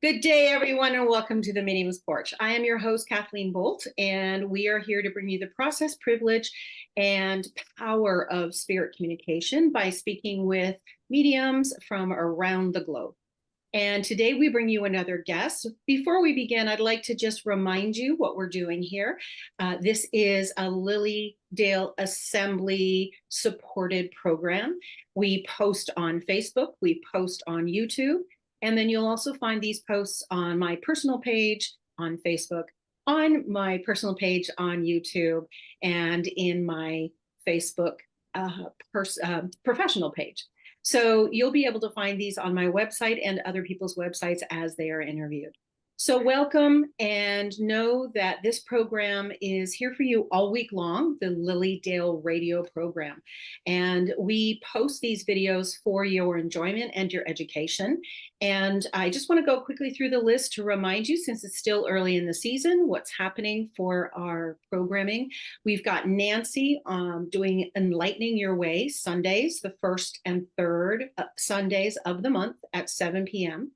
Good day, everyone, and welcome to the Medium's Porch. I am your host, Kathleen Boldt, and we are here to bring you the process, privilege, and power of spirit communication by speaking with mediums from around the globe. And today we bring you another guest. Before we begin, I'd like to just remind you what we're doing here. This is a Lily Dale Assembly supported program. We post on Facebook, we post on YouTube, and then you'll also find these posts on my personal page on Facebook, on my personal page on YouTube, and in my Facebook professional page. So you'll be able to find these on my website and other people's websites as they are interviewed. So welcome, and know that this program is here for you all week long, the Lily Dale radio program. And we post these videos for your enjoyment and your education. And I just want to go quickly through the list to remind you, since it's still early in the season, what's happening for our programming. We've got Nancy doing Enlightening Your Way Sundays, the first and third Sundays of the month at 7 p.m.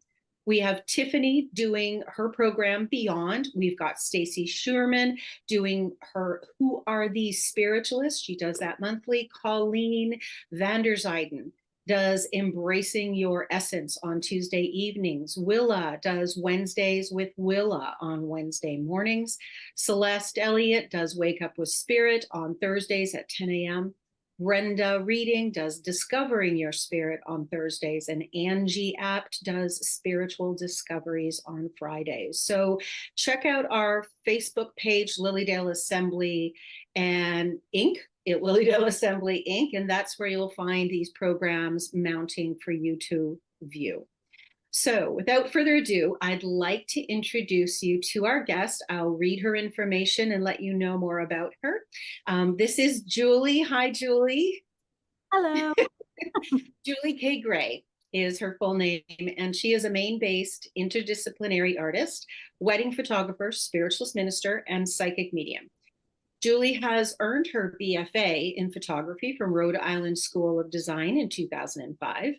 We have Tiffany doing her program Beyond. We've got Stacy Schuerman doing her Who Are These Spiritualists? She does that monthly. Colleen Vanderzijden does Embracing Your Essence on Tuesday evenings. Willa does Wednesdays with Willa on Wednesday mornings. Celeste Elliott does Wake Up with Spirit on Thursdays at 10 a.m. Brenda Reading does Discovering Your Spirit on Thursdays, and Angie Apt does Spiritual Discoveries on Fridays. So check out our Facebook page, Lilydale Assembly and Inc., Lilydale Assembly Inc., and that's where you'll find these programs mounting for you to view. So without further ado, I'd like to introduce you to our guest. I'll read her information and let you know more about her. This is Julie. Hi, Julie. Hello. Julie K. Gray is her full name, and she is a Maine-based interdisciplinary artist, wedding photographer, spiritualist minister, and psychic medium. Julie has earned her BFA in photography from Rhode Island School of Design in 2005.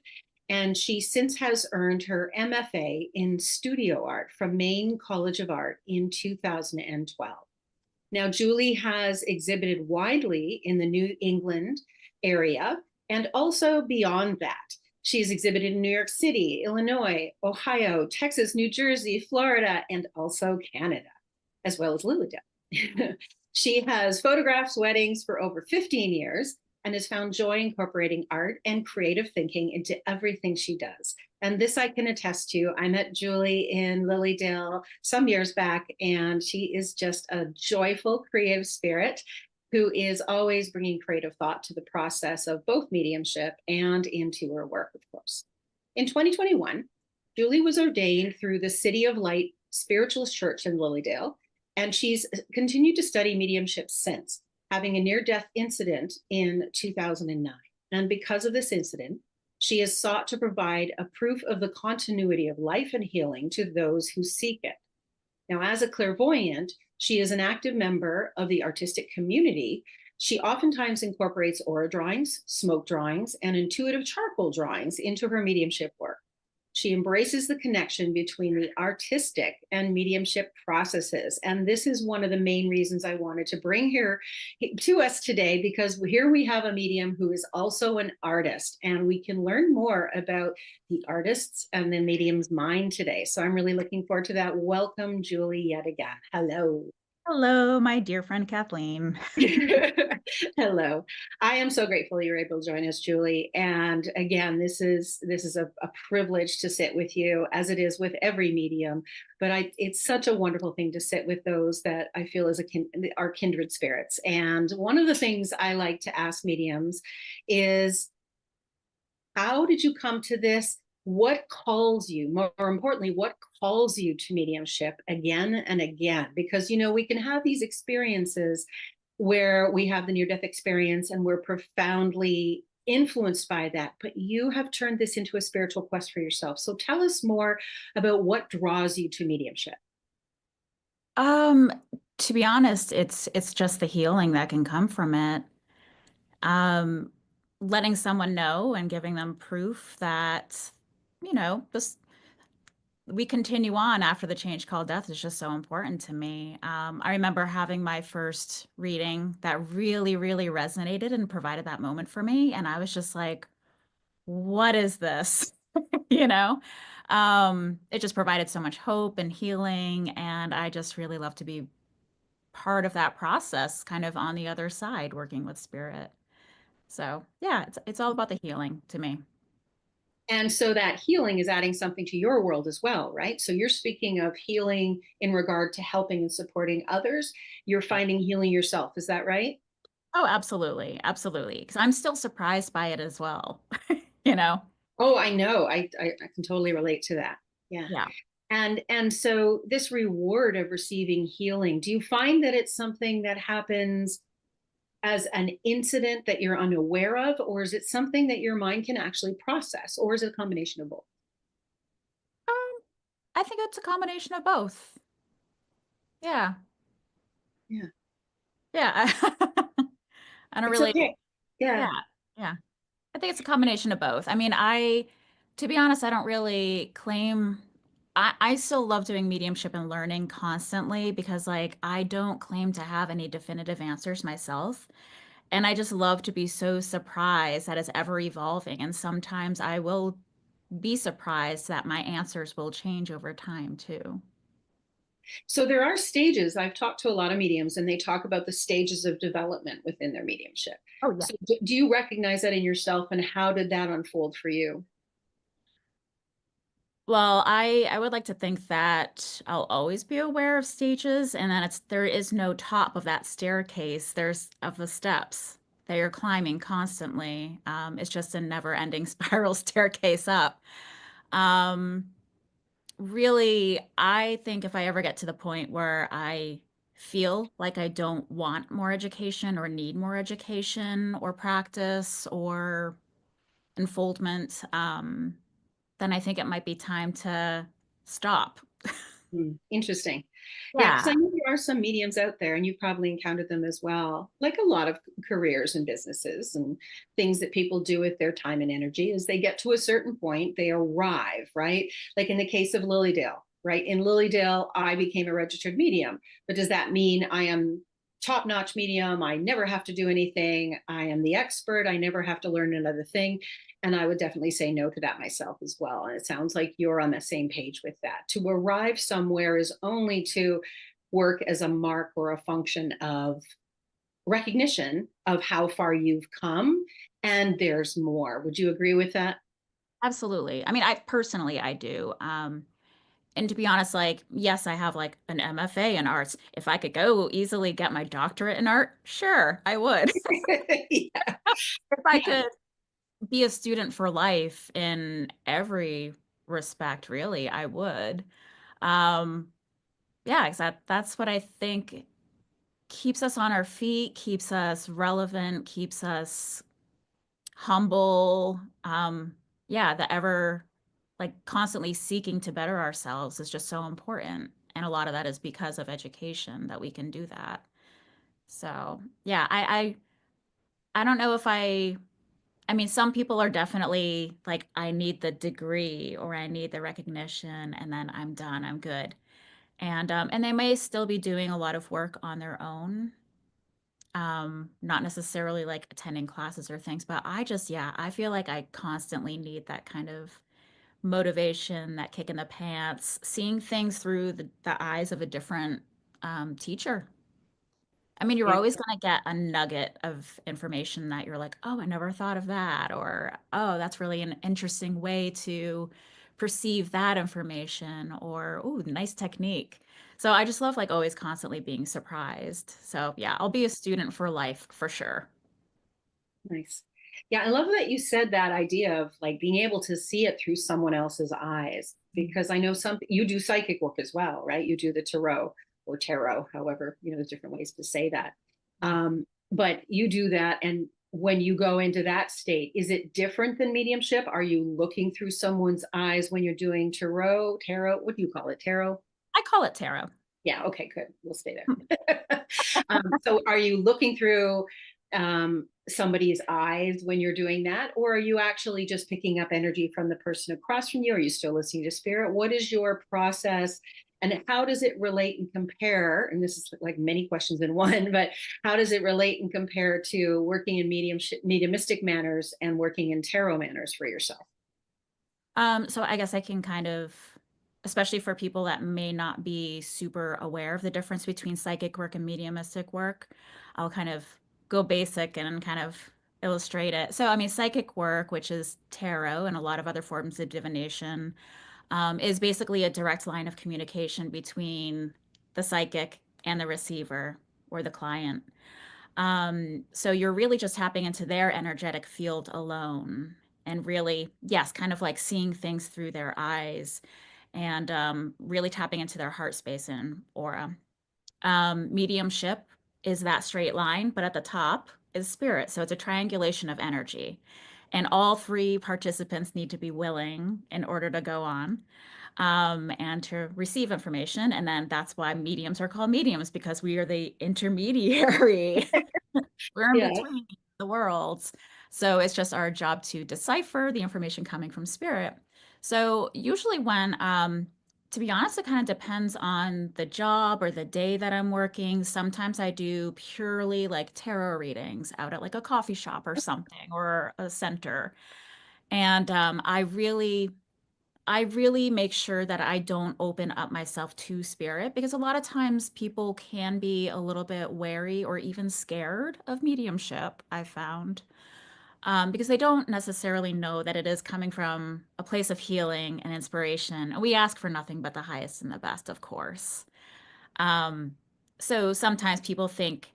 And she since has earned her MFA in studio art from Maine College of Art in 2012. Now, Julie has exhibited widely in the New England area and also beyond that. She's exhibited in New York City, Illinois, Ohio, Texas, New Jersey, Florida, and also Canada, as well as Lilydale. She has photographed weddings for over 15 years and has found joy incorporating art and creative thinking into everything she does. And this I can attest to. I met Julie in Lilydale some years back, and she is just a joyful, creative spirit who is always bringing creative thought to the process of both mediumship and into her work, of course. In 2021, Julie was ordained through the City of Light Spiritualist Church in Lilydale, and she's continued to study mediumship since, having a near-death incident in 2009. And because of this incident, she has sought to provide a proof of the continuity of life and healing to those who seek it. Now, as a clairvoyant, she is an active member of the artistic community. She oftentimes incorporates aura drawings, smoke drawings, and intuitive charcoal drawings into her mediumship work. She embraces the connection between the artistic and mediumship processes. And this is one of the main reasons I wanted to bring her to us today, because here we have a medium who is also an artist, and we can learn more about the artists and the medium's mind today. So I'm really looking forward to that. Welcome, Julie, yet again. Hello. Hello, my dear friend Kathleen. Hello. I am so grateful you're able to join us, Julie. And again, this is a privilege to sit with you, as it is with every medium. But it's such a wonderful thing to sit with those that I feel are kindred spirits. And one of the things I like to ask mediums is, how did you come to this? What calls you, more importantly, what calls you to mediumship again and again? Because, we can have these experiences where we have the near-death experience and we're profoundly influenced by that, but you have turned this into a spiritual quest for yourself. So tell us more about what draws you to mediumship. To be honest, it's just the healing that can come from it. Letting someone know and giving them proof that, this we continue on after the change called death is just so important to me. I remember having my first reading that really, really resonated and provided that moment for me. And I was just like, what is this? You know? It just provided so much hope and healing. And I just really love to be part of that process, kind of on the other side, working with spirit. So yeah, it's all about the healing to me. And so that healing is adding something to your world as well, right? So you're speaking of healing in regard to helping and supporting others. You're finding healing yourself. Is that right? Oh, absolutely. Absolutely. Because I'm still surprised by it as well. You know? Oh, I know. I can totally relate to that. Yeah. Yeah. And so this reward of receiving healing, do you find that it's something that happens as an incident that you're unaware of, or is it something that your mind can actually process, or is it a combination of both? Um, I think it's a combination of both. Yeah. Yeah. Yeah. I don't It's really, okay. yeah. Yeah. Yeah. I think it's a combination of both. I mean, to be honest, I don't really claim, I still love doing mediumship and learning constantly because, like, I don't claim to have any definitive answers myself. And I just love to be so surprised that it's ever evolving. And sometimes I will be surprised that my answers will change over time too. So there are stages. I've talked to a lot of mediums and they talk about the stages of development within their mediumship. Oh, yeah. So do you recognize that in yourself, and how did that unfold for you? Well, I would like to think that I'll always be aware of stages and that there is no top of that staircase. There's of the steps that you're climbing constantly. It's just a never-ending spiral staircase up. Um, Really, I think if I ever get to the point where I feel like I don't want more education or need more education or practice or unfoldment, then I think it might be time to stop. Interesting. Yeah, because I Yeah. know there are some mediums out there, and you've probably encountered them as well. Like a lot of careers and businesses and things that people do with their time and energy, is they get to a certain point, they arrive, right? Like in the case of Lilydale, right? In Lilydale, I became a registered medium. But does that mean I am top-notch medium? I never have to do anything. I am the expert. I never have to learn another thing. And I would definitely say no to that myself as well. And it sounds like you're on the same page with that. To arrive somewhere is only to work as a mark or a function of recognition of how far you've come. And there's more. Would you agree with that? Absolutely. I mean, I do. And to be honest, like, yes, I have like an MFA in arts. If I could go easily get my doctorate in art, sure, I would. Yeah. If I Yeah. could be a student for life in every respect, really, I would. Um, yeah, that's what I think keeps us on our feet, keeps us relevant, keeps us humble. Yeah, the ever like constantly seeking to better ourselves is just so important. And a lot of that is because of education that we can do that. So yeah, I don't know if I mean, some people are definitely like, I need the degree or I need the recognition and then I'm done, I'm good. And they may still be doing a lot of work on their own, not necessarily like attending classes or things, but yeah, I feel like I constantly need that kind of motivation, that kick in the pants, seeing things through the eyes of a different teacher. I mean, you're Yeah. always going to get a nugget of information that you're like, oh, I never thought of that. Or, oh, that's really an interesting way to perceive that information. Or, oh, nice technique. So I just love like always constantly being surprised. So yeah, I'll be a student for life for sure. Nice. Yeah, I love that you said that idea of like being able to see it through someone else's eyes, because I know some you do psychic work as well, right? You do the tarot, however, there's different ways to say that. But you do that, and when you go into that state, is it different than mediumship? Are you looking through someone's eyes when you're doing tarot? What do you call it? Tarot? I call it tarot. Yeah, okay, good. We'll stay there. So are you looking through somebody's eyes when you're doing that? Or are you actually just picking up energy from the person across from you? Are you still listening to spirit? What is your process? And how does it relate and compare? And this is like many questions in one, but how does it relate and compare to working in mediumistic manners and working in tarot manners for yourself? So I guess I can kind of, especially for people that may not be super aware of the difference between psychic work and mediumistic work, I'll kind of go basic and kind of illustrate it. So, I mean, psychic work, which is tarot and a lot of other forms of divination, is basically a direct line of communication between the psychic and the receiver or the client. So you're really just tapping into their energetic field alone and really, yes, kind of like seeing things through their eyes and really tapping into their heart space and aura. Mediumship is that straight line, but at the top is spirit. So it's a triangulation of energy. And all three participants need to be willing in order to go on and to receive information. And then that's why mediums are called mediums because we are the intermediary. We're in Yeah. between the worlds. So it's just our job to decipher the information coming from spirit. So usually to be honest, it kind of depends on the job or the day that I'm working. Sometimes I do purely like tarot readings out at like a coffee shop or something or a center. And I really make sure that I don't open up myself to spirit because a lot of times people can be a little bit wary or even scared of mediumship, I found, because they don't necessarily know that it is coming from a place of healing and inspiration. And we ask for nothing but the highest and the best, of course. Um, so sometimes people think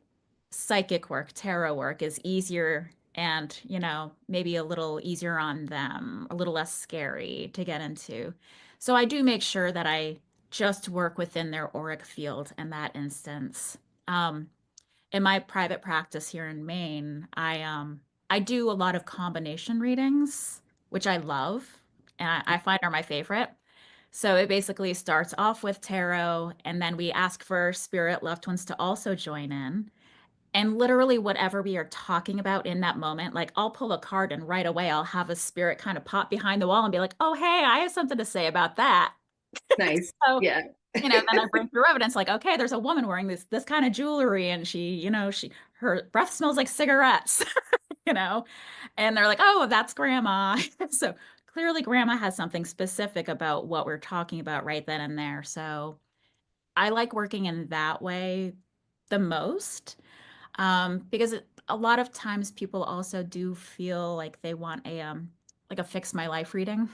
psychic work, tarot work is easier and, maybe a little easier on them, a little less scary to get into. So I do make sure that I just work within their auric field in that instance. Um, in my private practice here in Maine, I do a lot of combination readings, which I love and I find are my favorite. So it basically starts off with tarot, and then we ask for spirit loved ones to also join in. And literally, whatever we are talking about in that moment, like I'll pull a card and right away I'll have a spirit kind of pop behind the wall and be like, oh, hey, I have something to say about that. Nice. So, Yeah. then I bring through evidence like, okay, there's a woman wearing this kind of jewelry and her breath smells like cigarettes, you know, and they're like, oh, that's grandma. So clearly grandma has something specific about what we're talking about right then and there. So I like working in that way the most because a lot of times people also do feel like they want like a fix my life reading.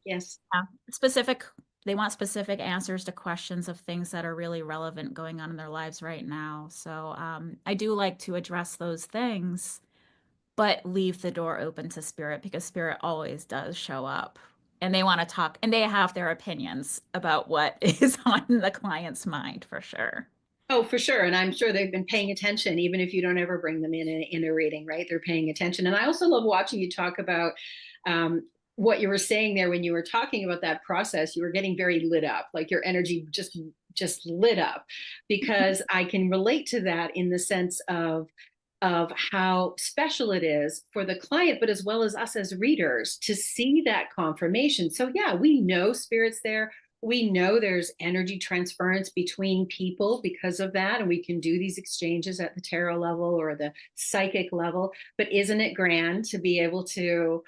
Yes. Yeah. Specific, they want specific answers to questions of things that are really relevant going on in their lives right now. So I do like to address those things, but leave the door open to spirit because spirit always does show up and they want to talk and they have their opinions about what is on the client's mind for sure. Oh, for sure. And I'm sure they've been paying attention, even if you don't ever bring them in a reading, right? They're paying attention. And I also love watching you talk about what you were saying there when you were talking about that process. You were getting very lit up, like your energy just lit up, because I can relate to that in the sense of how special it is for the client, but as well as us as readers to see that confirmation. So yeah, we know spirit's there. We know there's energy transference between people because of that. And we can do these exchanges at the tarot level or the psychic level. But isn't it grand to be able to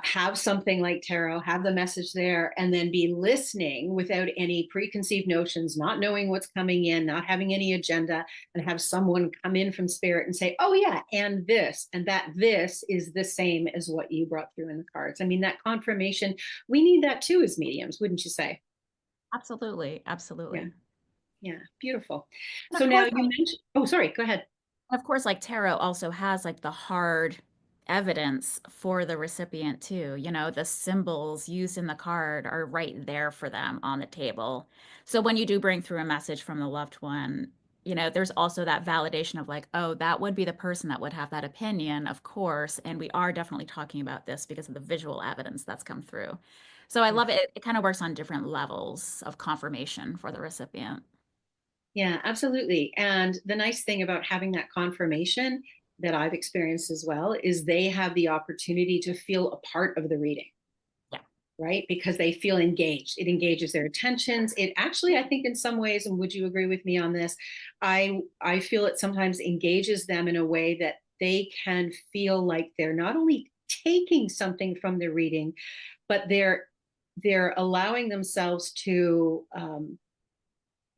have something like tarot, have the message there, and then be listening without any preconceived notions, not knowing what's coming in, not having any agenda, and have someone come in from spirit and say, oh, yeah, and this, and that this is the same as what you brought through in the cards. I mean, that confirmation, we need that too as mediums, wouldn't you say? Absolutely. Yeah, Absolutely. yeah, beautiful. And So of now course, you mentioned, oh, sorry, go ahead. like tarot also has like the hard evidence for the recipient too. The symbols used in the card are right there for them on the table. So when you do bring through a message from the loved one, there's also that validation of like, oh, that would be the person that would have that opinion, of course. And we are definitely talking about this because of the visual evidence that's come through. So I love it. It kind of works on different levels of confirmation for the recipient. Yeah, absolutely. And the nice thing about having that confirmation that I've experienced as well is they have the opportunity to feel a part of the reading, Yeah. right? Because they feel engaged. It engages their attentions. It actually, I think in some ways, and would you agree with me on this? I feel it sometimes engages them in a way that they can feel like they're not only taking something from the reading, but they're allowing themselves to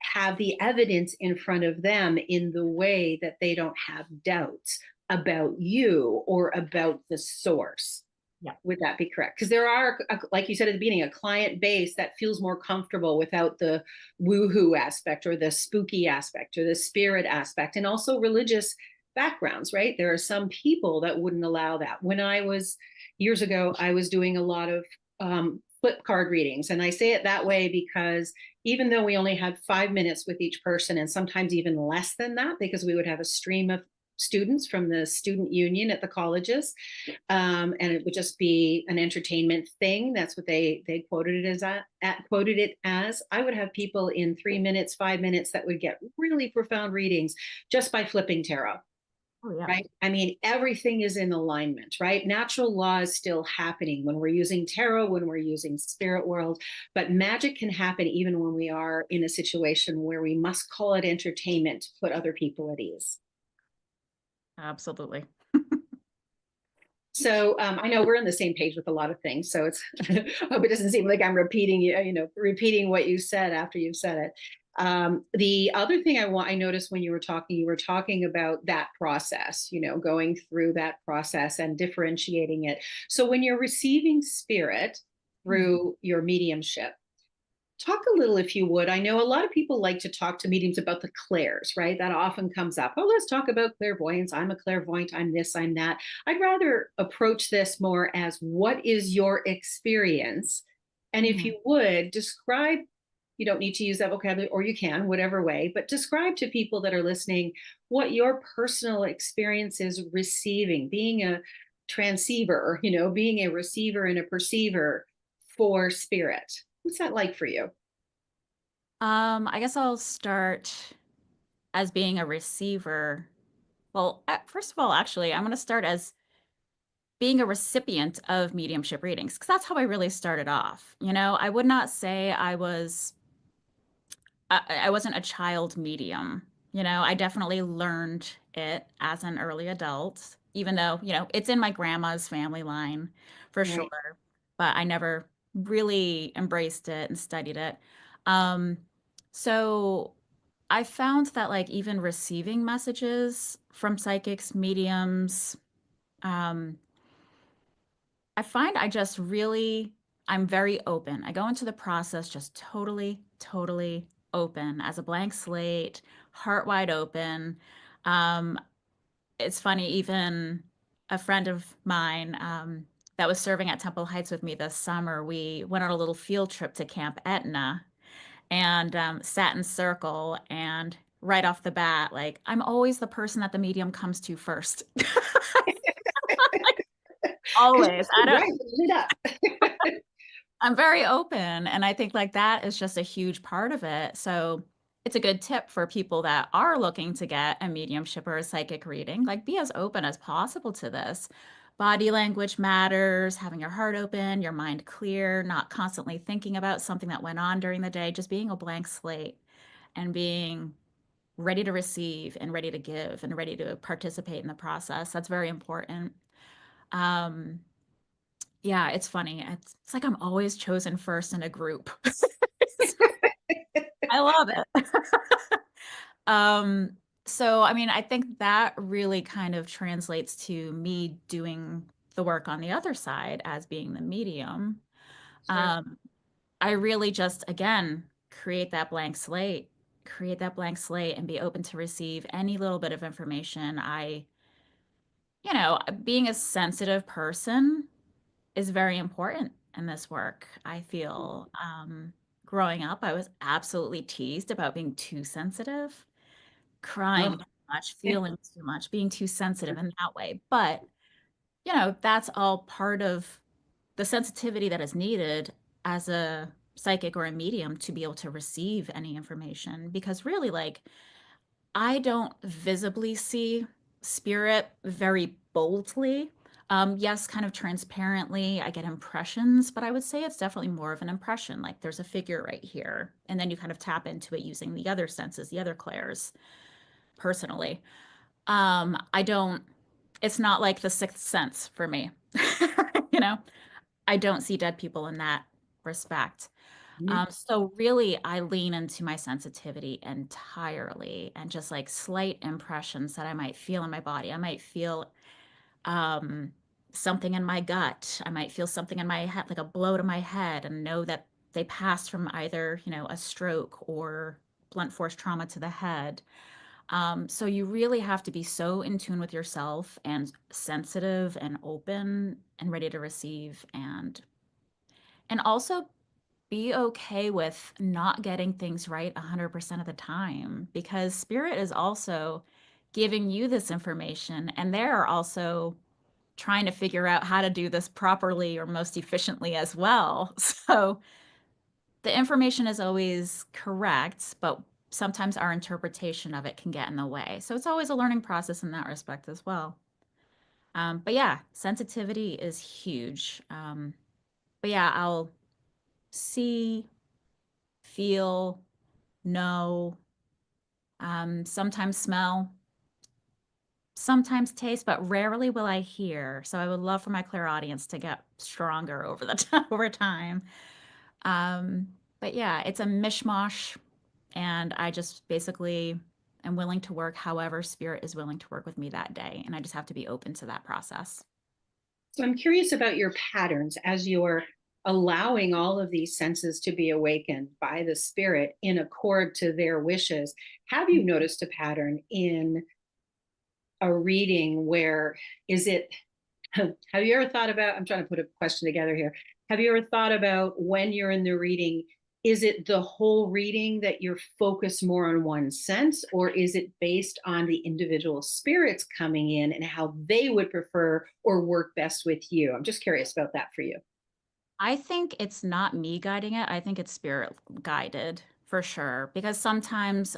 have the evidence in front of them in the way that they don't have doubts about you or about the source. Yeah. Would that be correct? Because there are, like you said at the beginning, a client base that feels more comfortable without the woohoo aspect or the spooky aspect or the spirit aspect, and also religious backgrounds, right? There are some people that wouldn't allow that. When I was years ago, I was doing a lot of flip card readings. And I say it that way because even though we only had 5 minutes with each person, and sometimes even less than that, because we would have a stream of students from the student union at the colleges, and it would just be an entertainment thing. That's what they quoted it as. I would have people in 3 minutes, 5 minutes that would get really profound readings just by flipping tarot. Oh, yeah. Right? I mean, everything is in alignment, right? Natural law is still happening when we're using tarot, when we're using spirit world, but magic can happen even when we are in a situation where we must call it entertainment to put other people at ease. Absolutely. So I know we're on the same page with a lot of things. So it's, I hope it doesn't seem like I'm repeating what you said after you've said it. The other thing I noticed when you were talking about that process, going through that process and differentiating it. So when you're receiving spirit through your mediumship, talk a little, if you would. I know a lot of people like to talk to mediums about the clairs, right? That often comes up. Oh, let's talk about clairvoyance. I'm a clairvoyant. I'm this, I'm that. I'd rather approach this more as what is your experience? And if you would describe, you don't need to use that vocabulary, or you can, whatever way, but describe to people that are listening what your personal experience is receiving, being a transceiver, being a receiver and a perceiver for spirit. What's that like for you? I guess I'll start as being a receiver. Well, first of all, actually, I'm going to start as being a recipient of mediumship readings because that's how I really started off. I would not say I wasn't a child medium. I definitely learned it as an early adult, even though, it's in my grandma's family line for Right. sure, but I never really embraced it and studied it. Um, so I found that like even receiving messages from psychics, mediums, um, I find I'm very open. I go into the process just totally, totally open as a blank slate, heart wide open. Um, it's funny, even a friend of mine that was serving at Temple Heights with me this summer, we went on a little field trip to Camp Etna and sat in circle. And right off the bat, like, I'm always the person that the medium comes to first. Because Always. I don't right, lit up. I'm very open, and I think like that is just a huge part of it. So it's a good tip for people that are looking to get a mediumship or a psychic reading. Like be as open as possible to this. Body language matters, having your heart open, your mind clear, not constantly thinking about something that went on during the day, just being a blank slate and being ready to receive and ready to give and ready to participate in the process. That's very important. Um, yeah, it's funny. It's like I'm always chosen first in a group. I love it. Um, so I mean, I think that really kind of translates to me doing the work on the other side as being the medium. Sure. Um, I really just, again, create that blank slate and be open to receive any little bit of information. Being a sensitive person is very important in this work. I feel growing up, I was absolutely teased about being too sensitive, Oh, crying too much, feeling too much, being too sensitive in that way. But, that's all part of the sensitivity that is needed as a psychic or a medium to be able to receive any information. Because really, like, I don't visibly see spirit very boldly. Yes, kind of transparently. I get impressions, but I would say it's definitely more of an impression. Like there's a figure right here, and then you kind of tap into it using the other senses, the other clairs. Personally, I don't. It's not like the sixth sense for me. You know, I don't see dead people in that respect. Mhm. So really, I lean into my sensitivity entirely and just like slight impressions that I might feel in my body. I might feel um, something in my gut. I might feel something in my head, like a blow to my head, and know that they passed from either, a stroke or blunt force trauma to the head. So you really have to be so in tune with yourself and sensitive and open and ready to receive and also be okay with not getting things right 100% of the time because spirit is also giving you this information and they're also trying to figure out how to do this properly or most efficiently as well. So the information is always correct, but sometimes our interpretation of it can get in the way. So it's always a learning process in that respect as well. But yeah, sensitivity is huge. But yeah, I'll see, feel, know, sometimes smell, sometimes taste, but rarely will I hear. So I would love for my clairaudience to get stronger over over time. Um, but yeah, it's a mishmash, and I just basically am willing to work however spirit is willing to work with me that day, and I just have to be open to that process. So I'm curious about your patterns as you're allowing all of these senses to be awakened by the spirit in accord to their wishes. Have you noticed a pattern in a reading where is it have you ever thought about, I'm trying to put a question together here. Have you ever thought about when you're in the reading, is it the whole reading that you're focused more on one sense, or is it based on the individual spirits coming in and how they would prefer or work best with you? I'm just curious about that for you. I think it's not me guiding it. I think it's spirit guided for sure. Because sometimes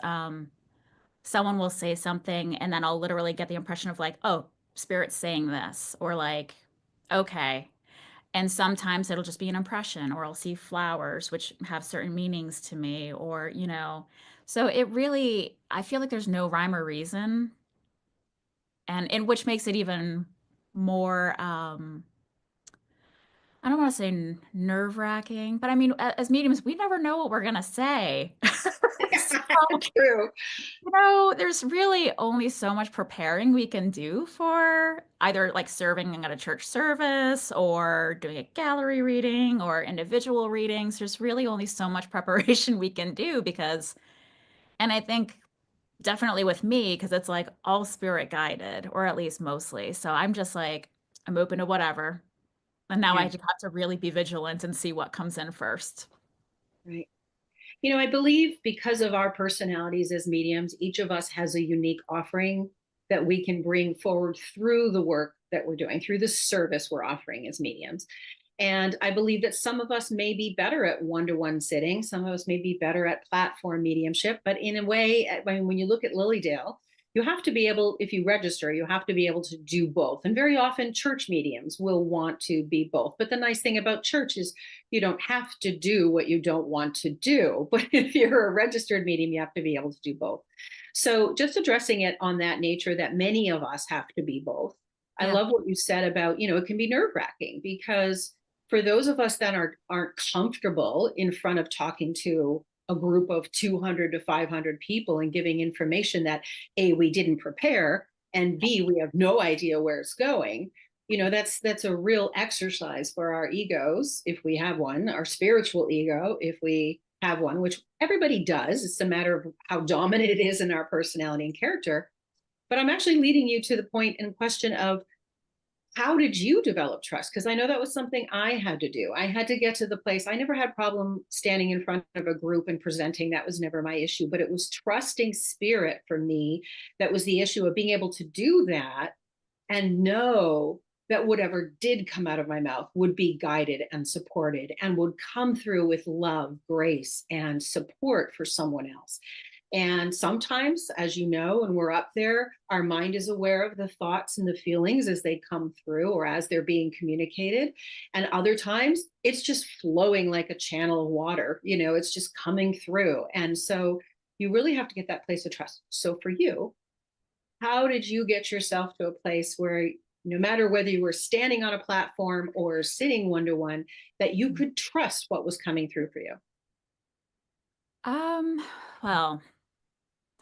someone will say something and then I'll literally get the impression of like, oh, spirit's saying this, or like, okay. And sometimes it'll just be an impression, or I'll see flowers, which have certain meanings to me, or, so it really, I feel like there's no rhyme or reason. And which makes it even more, I don't want to say nerve-wracking, but I mean, as mediums, we never know what we're gonna say. So, True. there's really only so much preparing we can do for either like serving at a church service or doing a gallery reading or individual readings. There's really only so much preparation we can do and I think definitely with me, because it's like all spirit guided, or at least mostly. So I'm just like, I'm open to whatever. And now I Yeah, just have to really be vigilant and see what comes in first. right. I believe because of our personalities as mediums, each of us has a unique offering that we can bring forward through the work that we're doing, through the service we're offering as mediums. And I believe that some of us may be better at one-to-one sitting, some of us may be better at platform mediumship, but in a way, when you look at Lilydale, you have to be able, if you register, you have to be able to do both. And very often church mediums will want to be both. But the nice thing about church is you don't have to do what you don't want to do. But if you're a registered medium, you have to be able to do both. So just addressing it on that nature that many of us have to be both. I Yeah. love what you said about, it can be nerve wracking because for those of us that aren't comfortable in front of talking to a group of 200 to 500 people and giving information that A, we didn't prepare, and B, we have no idea where it's going, that's a real exercise for our egos, if we have one, our spiritual ego, if we have one, which everybody does. It's a matter of how dominant it is in our personality and character. But I'm actually leading you to the point and question of how did you develop trust? Because I know that was something I had to do. I had to get to the place. I never had problem standing in front of a group and presenting. That was never my issue, but it was trusting spirit for me that was the issue, of being able to do that and know that whatever did come out of my mouth would be guided and supported and would come through with love, grace, and support for someone else. And sometimes, as you know, when we're up there, our mind is aware of the thoughts and the feelings as they come through or as they're being communicated. And other times it's just flowing like a channel of water, it's just coming through. And so you really have to get that place of trust. So for you, how did you get yourself to a place where no matter whether you were standing on a platform or sitting one-to-one, that you could trust what was coming through for you? Um, well,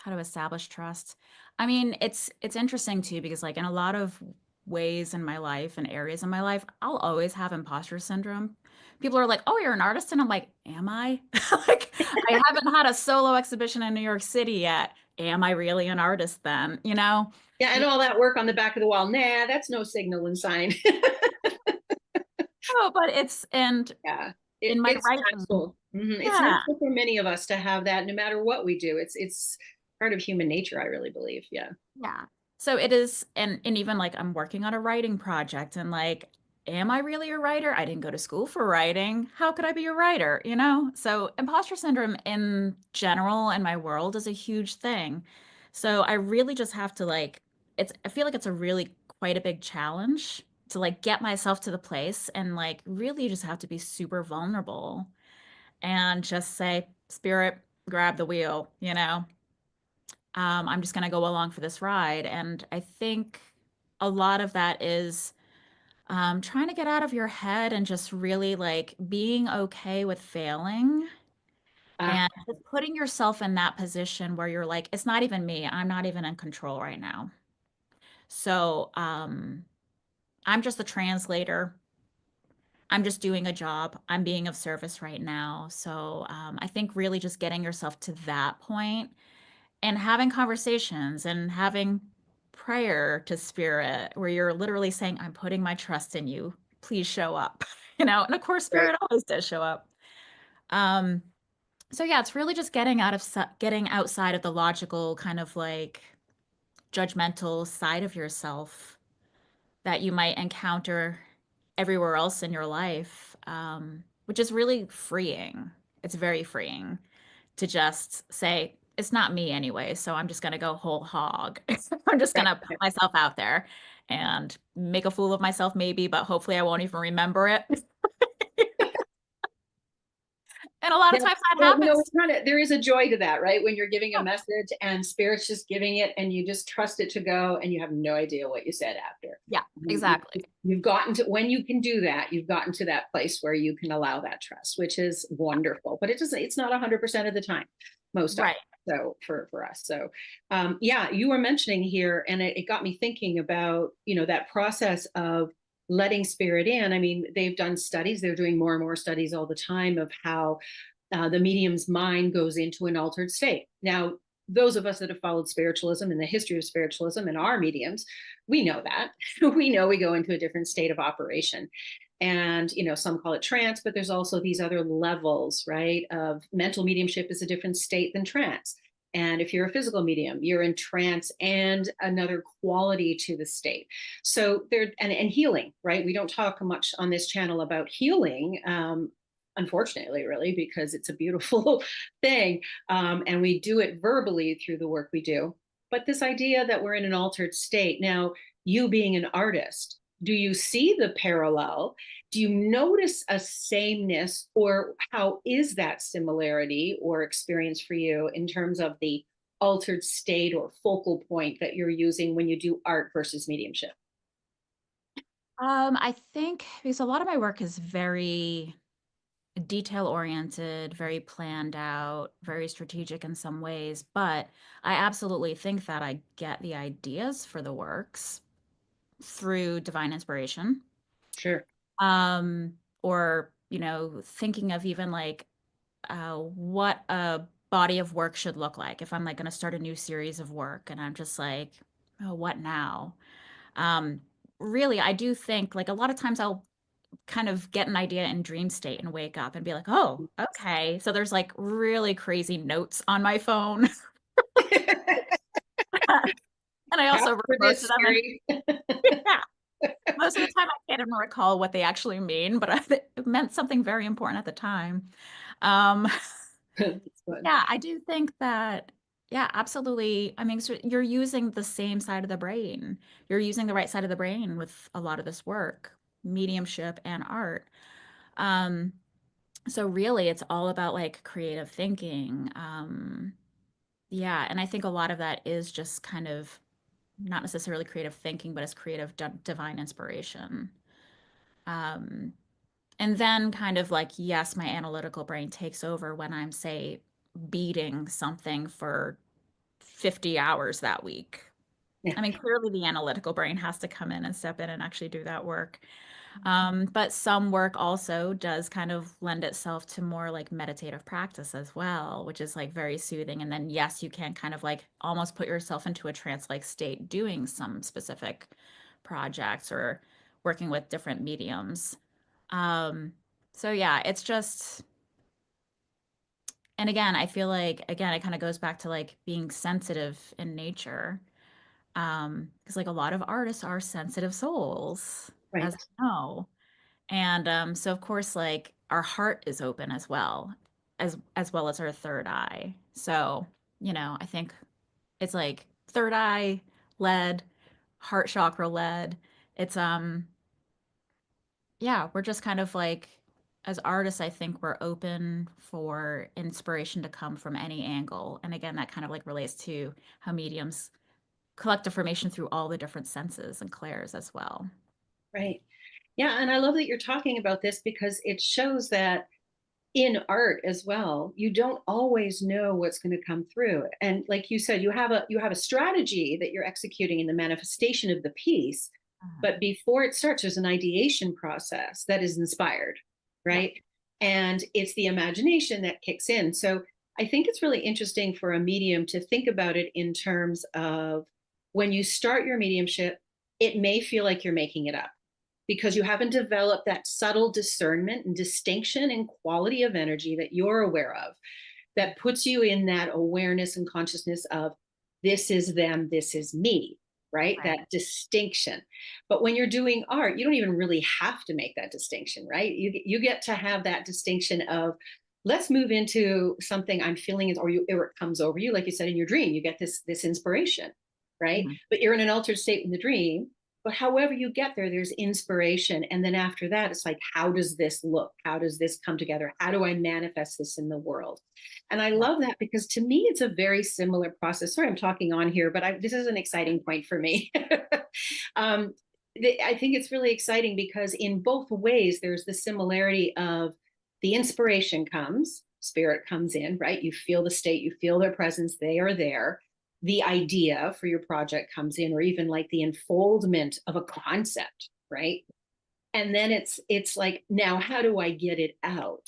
how to establish trust. I mean, it's interesting too because like in a lot of ways in my life and areas in my life, I'll always have imposter syndrome. People are like, "Oh, you're an artist," and I'm like, "Am I?" Like, I haven't had a solo exhibition in New York City yet. Am I really an artist then? You know? Yeah, and Yeah. all that work on the back of the wall. Nah, that's no signal and sign. Oh, but it's and Yeah, in my it's writing, natural. It's yeah. natural for many of us to have that, no matter what we do. It's part of human nature, I really believe. Yeah. Yeah. So it is, and even like I'm working on a writing project and like, am I really a writer? I didn't go to school for writing. How could I be a writer? You know? So imposter syndrome in general in my world is a huge thing. So I really just have to like, I feel like it's a really quite a big challenge to like get myself to the place and like really just have to be super vulnerable and just say, Spirit, grab the wheel, you know? I'm just going to go along for this ride. And I think a lot of that is trying to get out of your head and just really like being okay with failing Uh, and just putting yourself in that position where you're like, it's not even me. I'm not even in control right now. So I'm just the translator. I'm just doing a job. I'm being of service right now. So I think really just getting yourself to that point and having conversations and having prayer to spirit where you're literally saying, I'm putting my trust in you. Please show up. And of course, right. spirit always does show up. Um, so yeah, it's really just getting outside of the logical kind of like judgmental side of yourself that you might encounter everywhere else in your life, which is really freeing. It's very freeing to just say, it's not me anyway, so I'm just going to go whole hog. I'm just going Right. to put myself out there and make a fool of myself, maybe, but hopefully I won't even remember it. And a lot of Yeah. times that Well, happens. it's there is a joy to that, right? When you're giving a Yeah. message and spirit's just giving it and you just trust it to go and you have no idea what you said after. Yeah, exactly. You've gotten to, when you can do that, you've gotten to that place where you can allow that trust, which is wonderful, but it's not 100% of the time, most often. Right. So for us. So yeah, you were mentioning here, and it got me thinking about, that process of letting spirit in. I mean, they've done studies, they're doing more and more studies all the time of how the medium's mind goes into an altered state. Now, those of us that have followed spiritualism and the history of spiritualism and our mediums, we know that. We know we go into a different state of operation. And, some call it trance, but there's also these other levels, right? Of mental mediumship is a different state than trance. And if you're a physical medium, you're in trance and another quality to the state. So there, and healing, right? We don't talk much on this channel about healing, unfortunately, really, because it's a beautiful thing. And we do it verbally through the work we do. But this idea that we're in an altered state. Now, you being an artist, do you see the parallel? Do you notice a sameness, or how is that similarity or experience for you in terms of the altered state or focal point that you're using when you do art versus mediumship? I think because a lot of my work is very detail oriented, very planned out, very strategic in some ways, but I absolutely think that I get the ideas for the works through divine inspiration. Sure. Or, thinking of even like what a body of work should look like. If I'm like going to start a new series of work and I'm just like, oh, what now? Um, Really, I do think like a lot of times I'll kind of get an idea in dream state and wake up and be like, oh, okay. So there's like really crazy notes on my phone. And I also wrote For most this of them. And series. yeah, most of the time I can't even recall what they actually mean, but it meant something very important at the time. Um, It's fun. yeah, I do think that. Yeah, absolutely. I mean, so you're using the same side of the brain. You're using the right side of the brain with a lot of this work, mediumship and art. Um, so really it's all about like creative thinking. Yeah, and I think a lot of that is just kind of not necessarily creative thinking, but it's creative divine inspiration. Um, and then kind of like, yes, my analytical brain takes over when I'm, say, beating something for 50 hours that week. Yeah, I mean, clearly the analytical brain has to come in and step in and actually do that work. But some work also does kind of lend itself to more like meditative practice as well, which is like very soothing. And then, yes, you can kind of like almost put yourself into a trance-like state doing some specific projects or working with different mediums. Um, so yeah, it's just, and again, I feel like, again, it kind of goes back to like being sensitive in nature. Because like a lot of artists are sensitive souls, as right. I know. And so of course, like our heart is open as well as our third eye. So, I think it's like third eye led, heart chakra led. It's yeah, we're just kind of like as artists, I think we're open for inspiration to come from any angle. And again, that kind of like relates to how mediums collect information through all the different senses and clairs as well. Right. Yeah, and I love that you're talking about this because it shows that in art as well, you don't always know what's going to come through. And like you said, you have a strategy that you're executing in the manifestation of the piece, Mhm. but before it starts, there's an ideation process that is inspired, Yeah. right? And it's the imagination that kicks in. So I think it's really interesting for a medium to think about it in terms of when you start your mediumship, it may feel like you're making it up because you haven't developed that subtle discernment and distinction and quality of energy that you're aware of that puts you in that awareness and consciousness of this is them, this is me, right? Right. That distinction. But when you're doing art, you don't even really have to make that distinction, right? You get to have that distinction of let's move into something I'm feeling is, or it comes over you, like you said in your dream, you get this inspiration, right? Mhm. But you're in an altered state in the dream, but however you get there, there's inspiration. And then after that, it's like, how does this look? How does this come together? How do I manifest this in the world? And I Yeah. love that because to me, it's a very similar process. Sorry, I'm talking on here, but this is an exciting point for me. um, I think it's really exciting because in both ways, there's the similarity of the inspiration comes, spirit comes in, right? You feel the state, you feel their presence, they are there. The idea for your project comes in, or even like the unfoldment of a concept, right? And then it's like, now how do I get it out?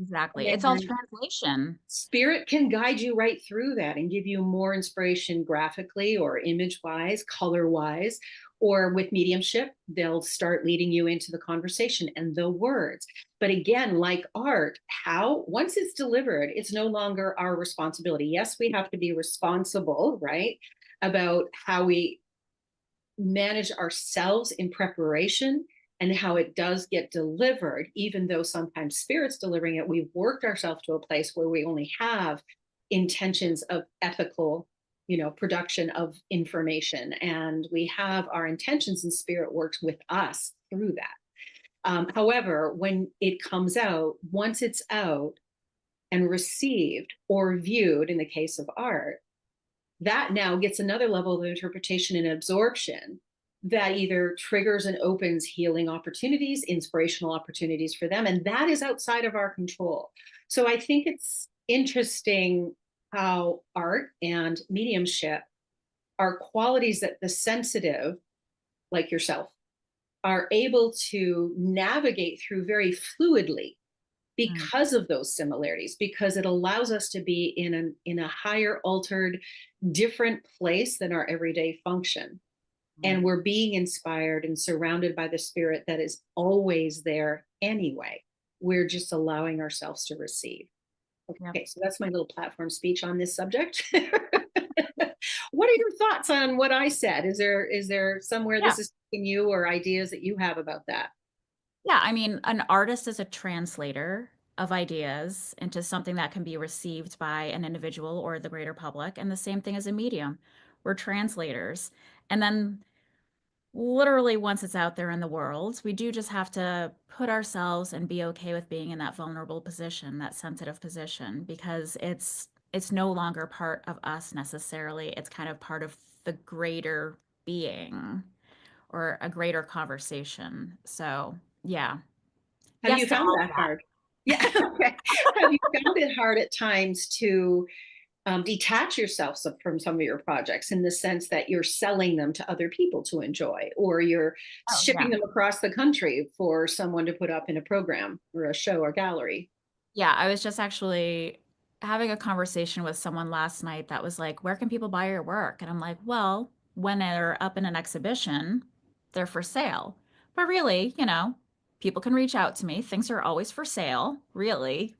Exactly. It's all And translation. spirit can guide you right through that and give you more inspiration graphically or image wise, color wise, or with mediumship, they'll start leading you into the conversation and the words. But again, like art, how once it's delivered, it's no longer our responsibility. Yes, we have to be responsible, right? About how we manage ourselves in preparation and how it does get delivered, even though sometimes spirit's delivering it, we've worked ourselves to a place where we only have intentions of ethical, production of information. And we have our intentions and spirit works with us through that. However, when it comes out, once it's out and received or viewed in the case of art, that now gets another level of interpretation and absorption that either triggers and opens healing opportunities, inspirational opportunities for them. And that is outside of our control. So I think it's interesting how art and mediumship are qualities that the sensitive, like yourself, are able to navigate through very fluidly Mm. because of those similarities, because it allows us to be in a higher altered different place than our everyday function. And Mm. we're being inspired and surrounded by the spirit that is always there anyway. We're just allowing ourselves to receive. Yep. Okay, so that's my little platform speech on this subject. What are your thoughts on what I said? Is there somewhere Yeah. this is taking you or ideas that you have about that? Yeah. I mean, an artist is a translator. of ideas into something that can be received by an individual or the greater public. And the same thing as a medium. We're translators. And then literally once it's out there in the world, we do just have to put ourselves and be okay with being in that vulnerable position, that sensitive position, because it's no longer part of us necessarily. It's kind of part of the greater being or a greater conversation. So, yeah. Have you Yes to found all that hard? Yeah. Okay. Have you found it hard at times to detach yourself from some of your projects in the sense that you're selling them to other people to enjoy, or you're Oh, shipping yeah. them across the country for someone to put up in a program or a show or gallery? Yeah, I was just actually having a conversation with someone last night that was like, where can people buy your work? And I'm like, well, when they're up in an exhibition, they're for sale. But really, people can reach out to me. Things are always for sale, really.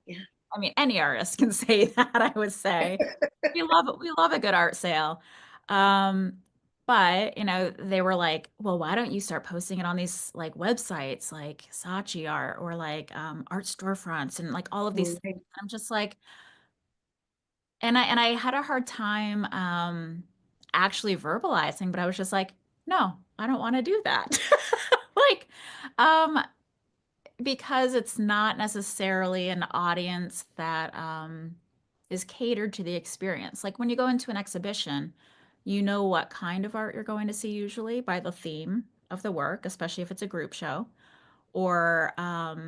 Yeah. I mean, any artist can say that, I would say. We love a good art sale. Um, but, they were like, well, why don't you start posting it on these like websites like Saatchi Art or like art storefronts and like all of these Oh, things. right. I'm just like, and I had a hard time actually verbalizing, but I was just like, no, I don't want to do that. Like, um, because it's not necessarily an audience that is catered to the experience. Like when you go into an exhibition, you know what kind of art you're going to see usually by the theme of the work, especially if it's a group show. Or I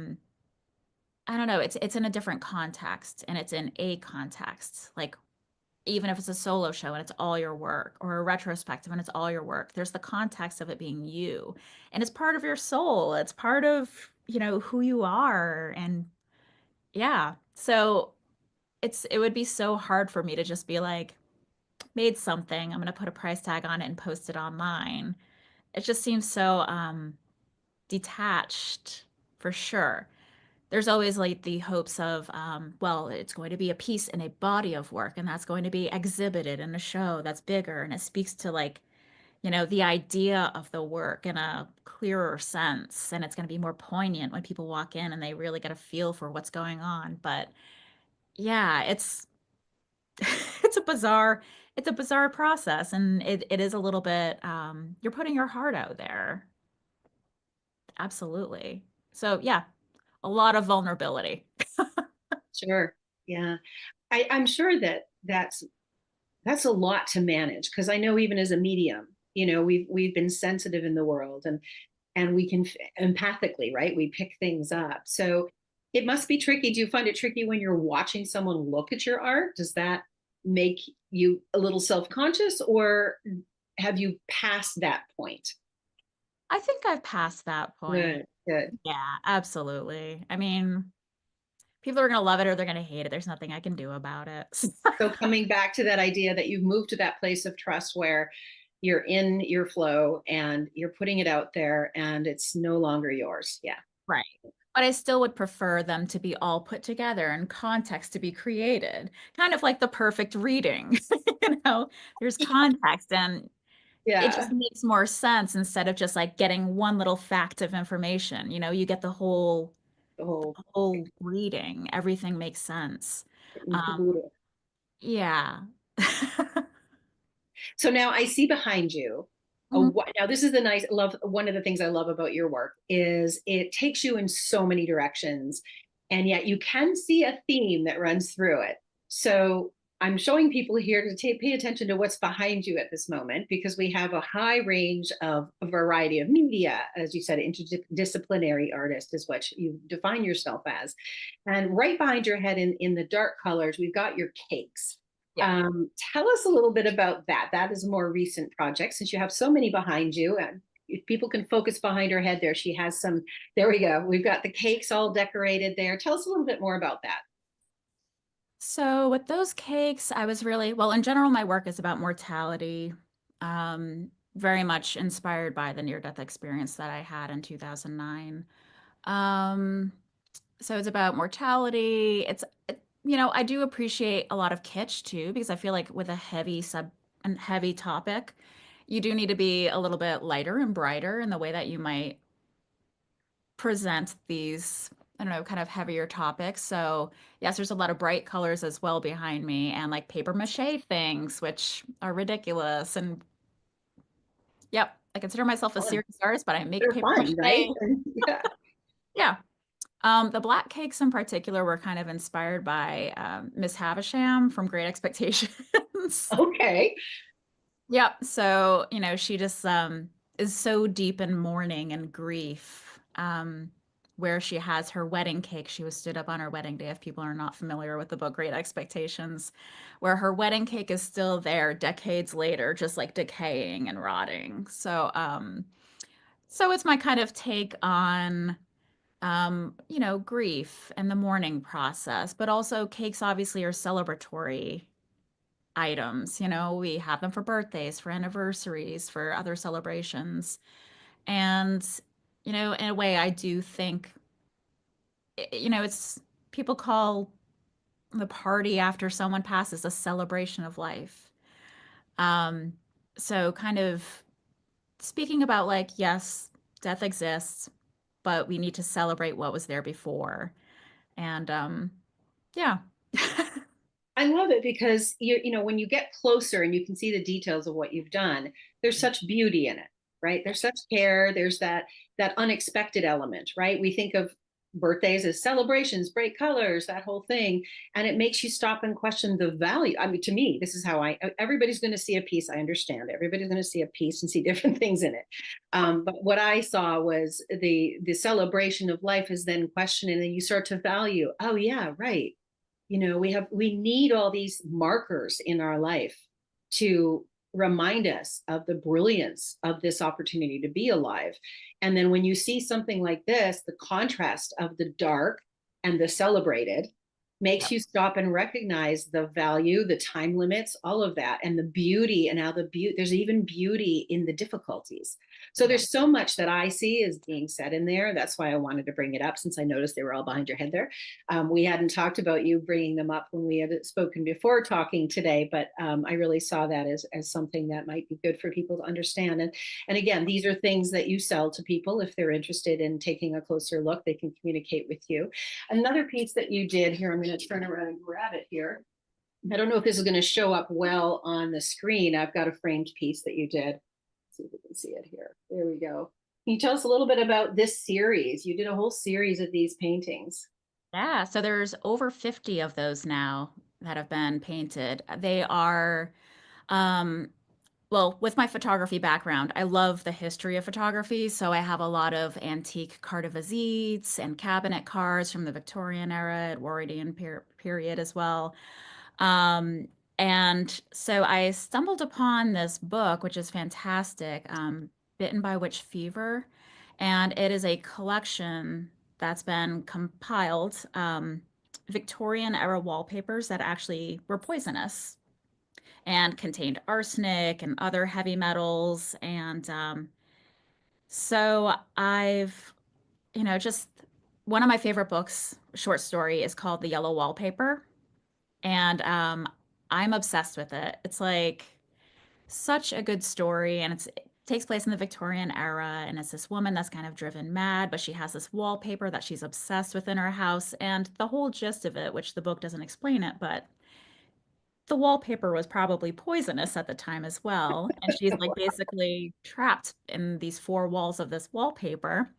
don't know, it's in a different context and it's in a context. Like even if it's a solo show and it's all your work, or a retrospective and it's all your work, there's the context of it being you. And it's part of your soul. It's part of, who you are. And yeah. So it would be so hard for me to just be like, made something, I'm gonna put a price tag on it and post it online. It just seems so detached for sure. There's always like the hopes of, well, it's going to be a piece in a body of work, and that's going to be exhibited in a show that's bigger, and it speaks to like, the idea of the work in a clearer sense, and it's going to be more poignant when people walk in and they really get a feel for what's going on. But yeah, it's it's a bizarre process, and it is a little bit, you're putting your heart out there. Absolutely. So yeah, a lot of vulnerability. Sure. Yeah. I'm sure that that's a lot to manage, because I know even as a medium, we've been sensitive in the world, and we can empathically, right? We pick things up. So it must be tricky. Do you find it tricky when you're watching someone look at your art? Does that make you a little self-conscious, or have you passed that point? I think I've passed that point. Good, good. Yeah, absolutely. I mean, people are going to love it or they're going to hate it. There's nothing I can do about it. So coming back to that idea that you've moved to that place of trust where you're in your flow and you're putting it out there and it's no longer yours. Yeah. Right. But I still would prefer them to be all put together and context to be created. Kind of like the perfect reading. There's context and it just Yeah. makes more sense instead of just like getting one little fact of information. You get the Oh, whole reading. Everything makes sense. Um, caboodle. yeah. So now I see behind you. Mhm. Now this is the nice love. One of the things I love about your work is it takes you in so many directions, and yet you can see a theme that runs through it. So I'm showing people here to pay attention to what's behind you at this moment, because we have a high range of a variety of media. As you said, interdisciplinary artist is what you define yourself as. And right behind your head in the dark colors, we've got your cakes. Yeah. Tell us a little bit about that. That is a more recent project, since you have so many behind you. And if people can focus behind her head there, she has some. There we go. We've got the cakes all decorated there. Tell us a little bit more about that. So with those cakes, I was really, well, in general, my work is about mortality, very much inspired by the near-death experience that I had in 2009. Um, so it's about mortality. I do appreciate a lot of kitsch too, because I feel like with a heavy topic, you do need to be a little bit lighter and brighter in the way that you might present these I don't know, kind of heavier topics. So yes, there's a lot of bright colors as well behind me and like paper mache things, which are ridiculous. And yep, I consider myself a Fun. serious artist, but I make They're paper fun, right? mache. And yeah. Yeah. The black cakes in particular were kind of inspired by Miss Havisham from Great Expectations. Okay. Yep. So, she just is so deep in mourning and grief. Where she has her wedding cake. She was stood up on her wedding day, if people are not familiar with the book Great Expectations, where her wedding cake is still there decades later, just like decaying and rotting. So it's my kind of take on grief and the mourning process, but also cakes obviously are celebratory items. We have them for birthdays, for anniversaries, for other celebrations. And, in a way, I do think, it's people call the party after someone passes a celebration of life. Um, so kind of speaking about like, yes, death exists, but we need to celebrate what was there before. And yeah. I love it because when you get closer and you can see the details of what you've done, there's such beauty in it, right? There's such care. There's that unexpected element, right? We think of birthdays as celebrations, bright colors, that whole thing, and it makes you stop and question the value. I mean, to me, this is how everybody's going to see a piece. I understand everybody's going to see a piece and see different things in it. But what I saw was the celebration of life is then questioned, and then you start to value. Oh yeah, right, we need all these markers in our life to remind us of the brilliance of this opportunity to be alive. And then when you see something like this, the contrast of the dark and the celebrated makes Yep. you stop and recognize the value, the time limits, all of that, and the beauty, and how there's even beauty in the difficulties. So Yeah. there's so much that I see is being said in there. That's why I wanted to bring it up, since I noticed they were all behind your head there. We hadn't talked about you bringing them up when we had spoken before talking today, but I really saw that as something that might be good for people to understand. And again, these are things that you sell to people. If they're interested in taking a closer look, they can communicate with you. Another piece that you did here, I'm going to turn around and grab it here. I don't know if this is going to show up well on the screen. I've got a framed piece that you did. Let's see if we can see it here. There we go. Can you tell us a little bit about this series? You did a whole series of these paintings. Yeah, so there's over 50 of those now that have been painted. They are, um, well, with my photography background, I love the history of photography. So I have a lot of antique carte de visites and cabinet cards from the Victorian era, Edwardian period as well. Um, and so I stumbled upon this book, which is fantastic, Bitten by Witch Fever. And it is a collection that's been compiled, Victorian era wallpapers that actually were poisonous and contained arsenic and other heavy metals. And so I've, just one of my favorite books, short story, is called The Yellow Wallpaper. And I'm obsessed with it. It's like such a good story, and it takes place in the Victorian era, and it's this woman that's kind of driven mad, but she has this wallpaper that she's obsessed with in her house, and the whole gist of it, which the book doesn't explain it, but the wallpaper was probably poisonous at the time as well, and she's like basically trapped in these four walls of this wallpaper.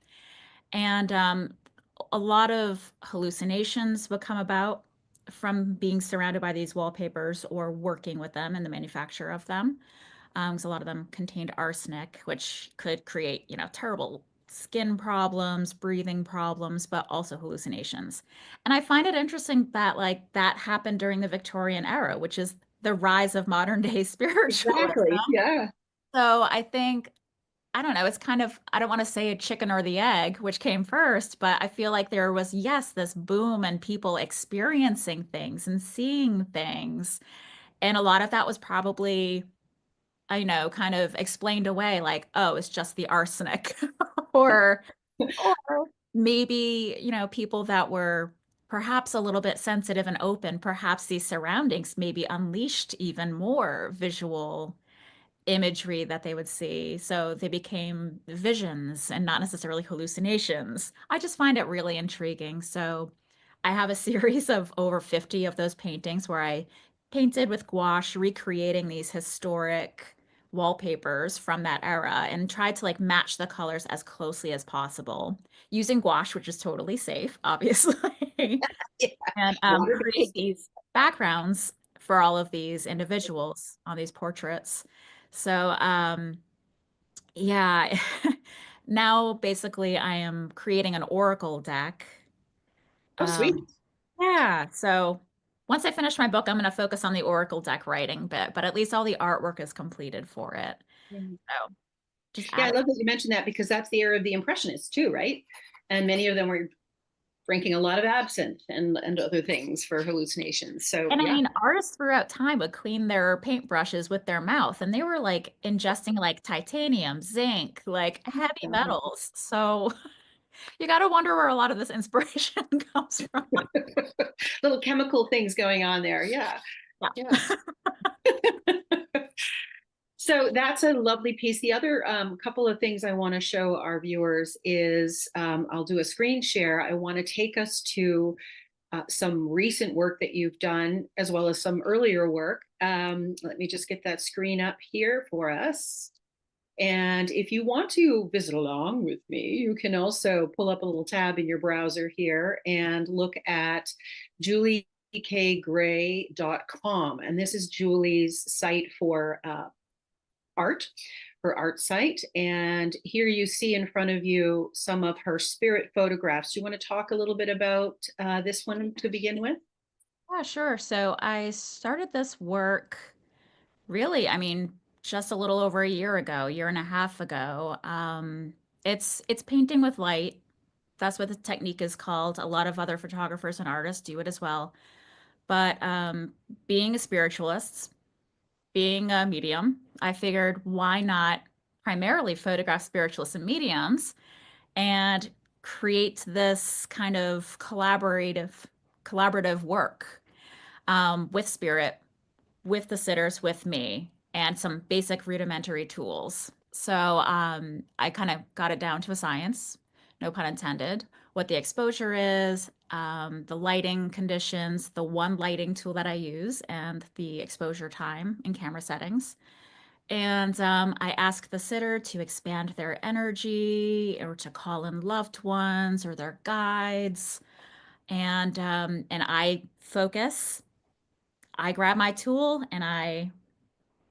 And a lot of hallucinations would come about from being surrounded by these wallpapers or working with them in the manufacture of them. Because a lot of them contained arsenic, which could create, terrible skin problems, breathing problems, but also hallucinations. And I find it interesting that like that happened during the Victorian era, which is the rise of modern day spiritualism. Exactly. Yeah. So I think I don't know. It's kind of, I don't want to say a chicken or the egg, which came first, but I feel like there was, yes, this boom and people experiencing things and seeing things. And a lot of that was probably, I know, kind of explained away like, oh, it's just the arsenic. or, or maybe, people that were perhaps a little bit sensitive and open, perhaps these surroundings maybe unleashed even more visual imagery that they would see. So they became visions and not necessarily hallucinations. I just find it really intriguing. So I have a series of over 50 of those paintings where I painted with gouache, recreating these historic wallpapers from that era and tried to like match the colors as closely as possible using gouache, which is totally safe, obviously, Yeah, and create water-based. these backgrounds for all of these individuals on these portraits. So, yeah, now basically I am creating an oracle deck. Oh, sweet. Um, yeah, so once I finish my book, I'm going to focus on the oracle deck writing bit, but at least all the artwork is completed for it. So just Yeah, I add it. love that you mentioned that because that's the era of the Impressionists too, right? And many of them were drinking a lot of absinthe and other things for hallucinations. So And I yeah. mean, artists throughout time would clean their paintbrushes with their mouth, and they were like ingesting like titanium, zinc, like heavy metals. So you got to wonder where a lot of this inspiration comes from. Little chemical things going on there. Yeah. Yeah. Yeah. So that's a lovely piece. The other couple of things I want to show our viewers is I'll do a screen share. I want to take us to some recent work that you've done, as well as some earlier work. Let me just get that screen up here for us. And if you want to visit along with me, you can also pull up a little tab in your browser here and look at juliekgray.com. And this is Julie's site for art, her art site. And here you see in front of you some of her spirit photographs. Do you want to talk a little bit about this one to begin with? Yeah, sure. So I started this work really, I mean, just a little over a year ago, year and a half ago. It's painting with light. That's what the technique is called. A lot of other photographers and artists do it as well. But being a spiritualist, being a medium, I figured why not primarily photograph spiritualists and mediums and create this kind of collaborative work with spirit, with the sitters, with me, and some basic rudimentary tools. So I kind of got it down to a science, no pun intended, what the exposure is, the lighting conditions, the one lighting tool that I use, and the exposure time in camera settings. And I ask the sitter to expand their energy or to call in loved ones or their guides. And I focus. I grab my tool and I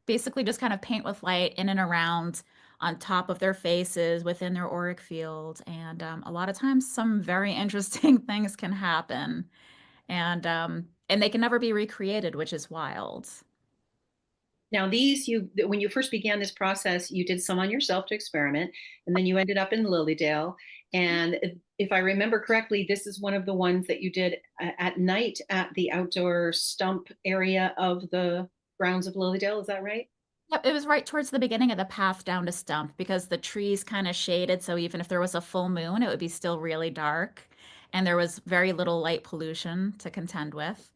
basically just kind of paint with light in and around on top of their faces within their auric field. And a lot of times, some very interesting things can happen, and they can never be recreated, which is wild. Now, these you when you first began this process, you did some on yourself to experiment, and then you ended up in Lilydale. And if I remember correctly, this is one of the ones that you did at night at the outdoor stump area of the grounds of Lilydale. Is that right? Yep, it was right towards the beginning of the path down to Stump because the trees kind of shaded, so even if there was a full moon, it would be still really dark, and there was very little light pollution to contend with.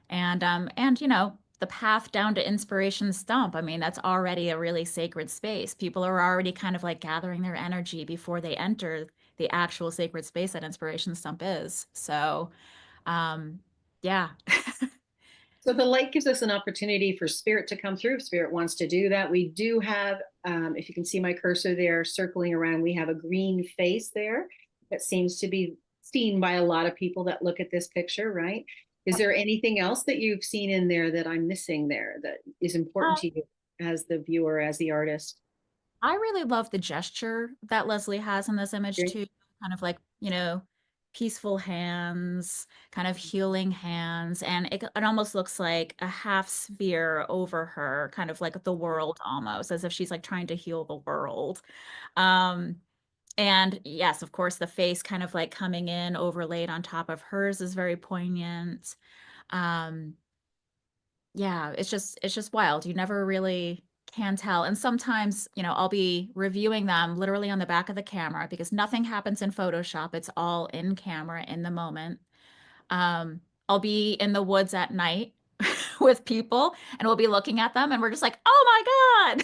And the path down to Inspiration Stump, I mean, that's already a really sacred space. People are already kind of like gathering their energy before they enter the actual sacred space that Inspiration Stump is. So, yeah. So the light gives us an opportunity for spirit to come through if spirit wants to do that. We do have, if you can see my cursor there circling around, we have a green face there that seems to be seen by a lot of people that look at this picture, right? Is there anything else that you've seen in there that I'm missing there that is important to you as the viewer, as the artist? I really love the gesture that Leslie has in this image Great. too, kind of like, peaceful hands, kind of healing hands, and it almost looks like a half sphere over her, kind of like the world almost, as if she's like trying to heal the world. Um, and yes, of course, the face kind of like coming in overlaid on top of hers is very poignant. Um, yeah, it's just wild. You never really can tell. And sometimes, I'll be reviewing them literally on the back of the camera because nothing happens in Photoshop. It's all in camera in the moment. I'll be in the woods at night with people and we'll be looking at them and we're just like, "Oh my God."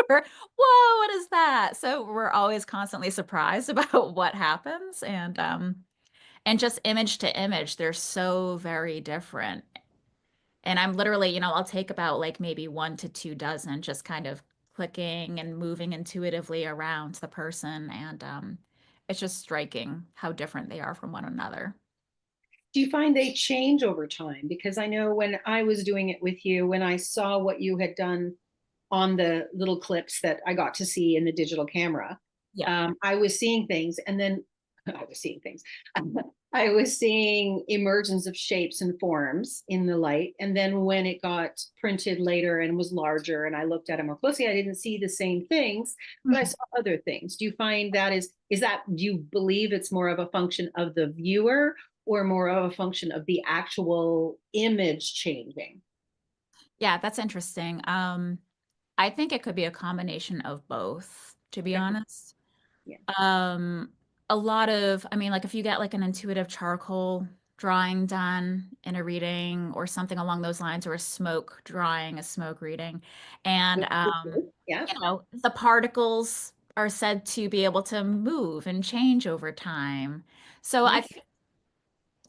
We're, whoa, what is that? So we're always constantly surprised about what happens. And just image to image, they're so very different. And I'm literally, I'll take about like maybe 1 to 2 dozen, just kind of clicking and moving intuitively around the person. And it's just striking how different they are from one another. Do you find they change over time? Because I know when I was doing it with you, when I saw what you had done on the little clips that I got to see in the digital camera, Yeah. I was seeing things, and then I was seeing things. I was seeing emergence of shapes and forms in the light. And then when it got printed later and was larger and I looked at it more closely, I didn't see the same things, but I Mhm. saw other things. Do you find that do you believe it's more of a function of the viewer or more of a function of the actual image changing? Yeah, that's interesting. I think it could be a combination of both, to be Okay. honest. Yeah. Um, a lot of, I mean, like if you get like an intuitive charcoal drawing done in a reading or something along those lines, or a smoke drawing, a smoke reading, and Yeah. the particles are said to be able to move and change over time. So Right.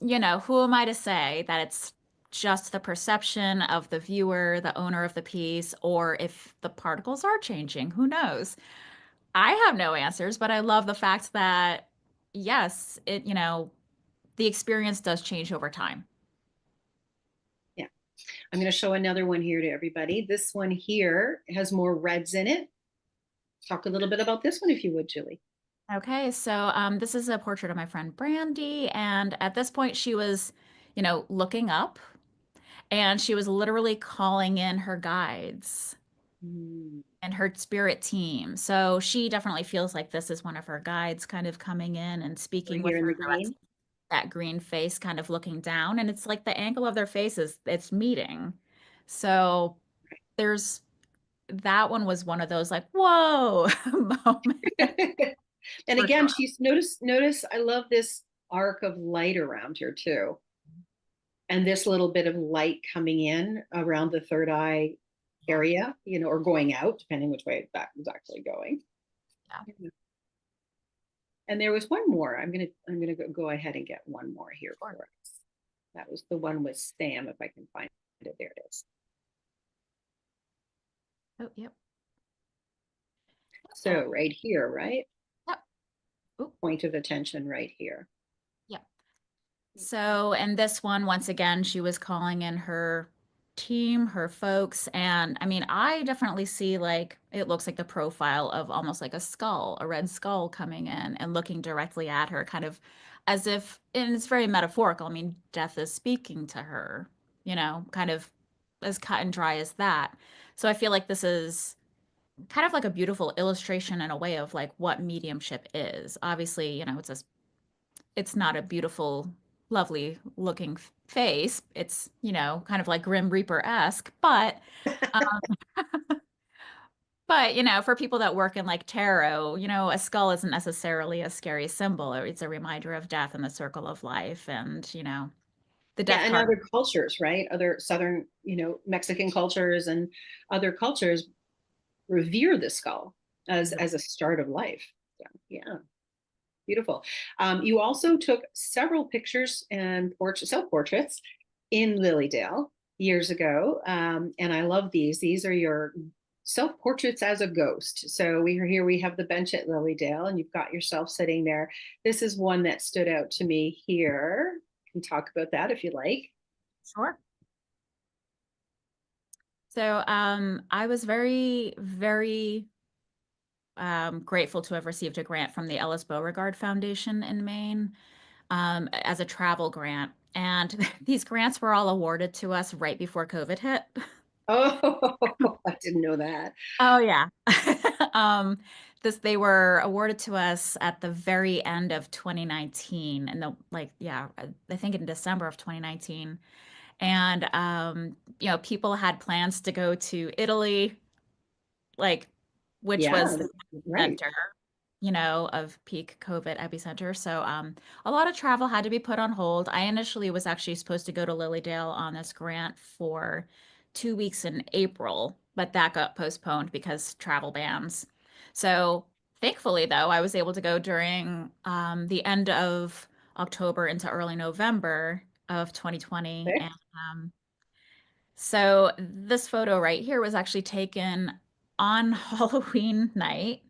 who am I to say that it's just the perception of the viewer, the owner of the piece, or if the particles are changing? Who knows? I have no answers, but I love the fact that, yes, the experience does change over time. Yeah. I'm going to show another one here to everybody. This one here has more reds in it. Talk a little bit about this one, if you would, Julie. Okay, so this is a portrait of my friend Brandy, and at this point she was, looking up, and she was literally calling in her guides Mm, and her spirit team. So she definitely feels like this is one of her guides kind of coming in and we're speaking with here in her. the green. That green face kind of looking down, and it's like the angle of their faces, it's meeting. So there's that one was one of those like, whoa moments And for again, sure. she's notice I love this arc of light around here too. And this little bit of light coming in around the third eye Yeah. area, or going out, depending which way that was actually going. Yeah. And there was one more. I'm gonna go ahead and get one more here Sure. for us. That was the one with Sam, if I can find it. There it is. Oh, yep. So right here, right? Yep. Oop, Point of attention right here. yep. So, and this one, once again, she was calling in her team, her folks. And I mean, I definitely see like it looks like the profile of almost like a skull, a red skull coming in and looking directly at her, kind of as if, and it's very metaphorical. I mean, death is speaking to her, kind of as cut and dry as that. So I feel like this is kind of like a beautiful illustration in a way of like what mediumship is. Obviously, it's not a beautiful, lovely looking face. It's, kind of like Grim Reaper-esque, but for people that work in like tarot, a skull isn't necessarily a scary symbol. It's a reminder of death and the circle of life and, the Yeah, death and card. other cultures, right? Other Southern, Mexican cultures and other cultures revere the skull as a start of life. So, yeah, beautiful. You also took several pictures and self portraits in Lilydale years ago, and I love these. These are your self portraits as a ghost. So we have the bench at Lilydale, and you've got yourself sitting there. This is one that stood out to me here. We can talk about that if you like. Sure. So I was very, very grateful to have received a grant from the Ellis Beauregard Foundation in Maine as a travel grant. And these grants were all awarded to us right before COVID hit. Oh, I didn't know that. Oh yeah. They were awarded to us at the very end of 2019 and I think in December of 2019. And people had plans to go to Italy, like which Yeah, was the right. center, of peak COVID epicenter. So a lot of travel had to be put on hold. I initially was actually supposed to go to Lilydale on this grant for 2 weeks in April, but that got postponed because travel bans. So thankfully, though, I was able to go during the end of October into early November of 2020. Okay. And so this photo right here was actually taken on Halloween night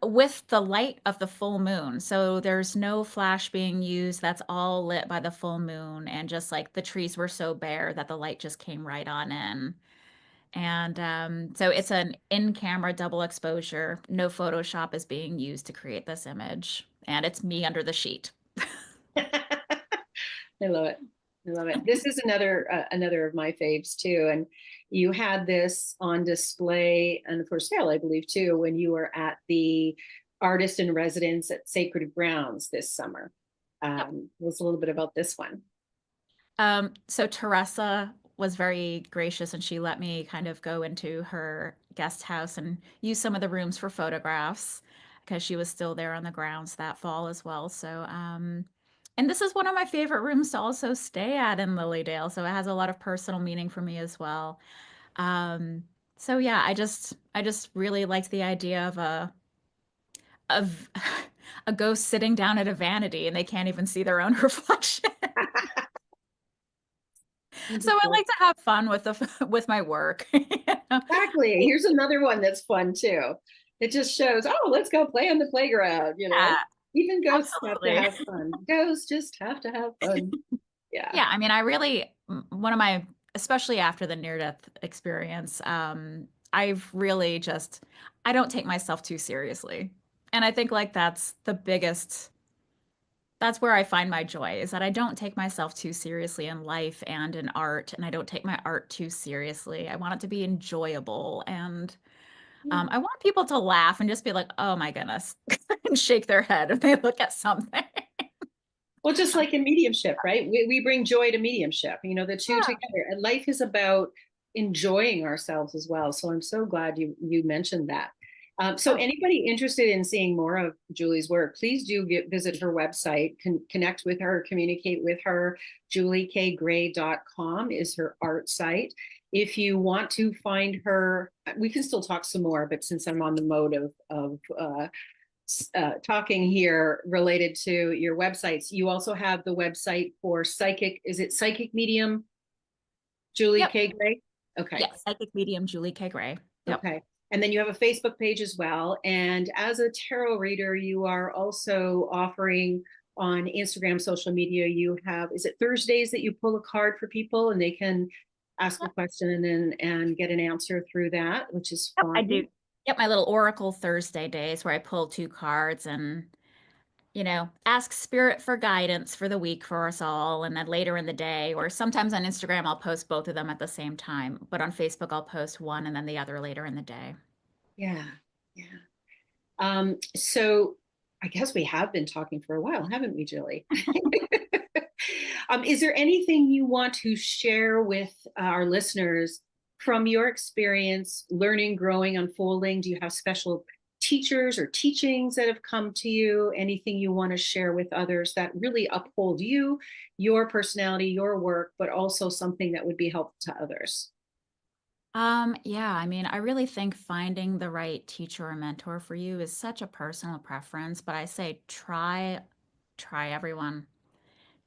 with the light of the full moon. So there's no flash being used. That's all lit by the full moon. And just like the trees were so bare that the light just came right on in. And so it's an in-camera double exposure. No Photoshop is being used to create this image. And it's me under the sheet. I love it. I love it. This is another of my faves too. And you had this on display and for sale, I believe, too, when you were at the Artist in Residence at Sacred Grounds this summer. Yep. It was a little bit about this one. So Teresa was very gracious and she let me kind of go into her guest house and use some of the rooms for photographs because she was still there on the grounds that fall as well. So, and this is one of my favorite rooms to also stay at in Lilydale. So it has a lot of personal meaning for me as well. Um, so yeah, I just really liked the idea of a ghost sitting down at a vanity and they can't even see their own reflection. So I Wonderful. like to have fun with the with my work. You know? Exactly. Here's another one that's fun too. It just shows, oh, let's go play on the playground, you know. Yeah, Even ghosts have to absolutely. have fun. Ghosts just have to have fun. Yeah. Yeah, I mean, I really one of my especially after the near-death experience, I've really just I don't take myself too seriously. And I think like that's where I find my joy is that I don't take myself too seriously in life and in art, and I don't take my art too seriously. I want it to be enjoyable and I want people to laugh and just be like, "Oh my goodness," and shake their head if they look at something. Well, just like in mediumship, right? We bring joy to mediumship, you know, the two Yeah. together. And life is about enjoying ourselves as well. So I'm so glad you mentioned that. So Oh, anybody interested in seeing more of Julie's work, please do visit her website, connect with her, communicate with her. juliekgray.com is her art site. If you want to find her, we can still talk some more, but since I'm on the mode of talking here related to your websites. You also have the website for psychic. Is it psychic medium, Julie yep. K. Gray? Okay. Yes, psychic medium Julie K. Gray. Yep. Okay. And then you have a Facebook page as well. And as a tarot reader, you are also offering on Instagram, social media. You have, is it Thursdays that you pull a card for people and they can ask a Yep, question and get an answer through that, which is yep, I fun. do. Yep, my little Oracle Thursday days where I pull two cards and, ask spirit for guidance for the week for us all. And then later in the day, or sometimes on Instagram, I'll post both of them at the same time. But on Facebook, I'll post one and then the other later in the day. Yeah. Yeah. So I guess we have been talking for a while, haven't we, Julie? Is there anything you want to share with our listeners from your experience, learning, growing, unfolding? Do you have special teachers or teachings that have come to you? Anything you want to share with others that really uphold you, your personality, your work, but also something that would be helpful to others? Yeah, I mean, I really think finding the right teacher or mentor for you is such a personal preference, but I say try everyone.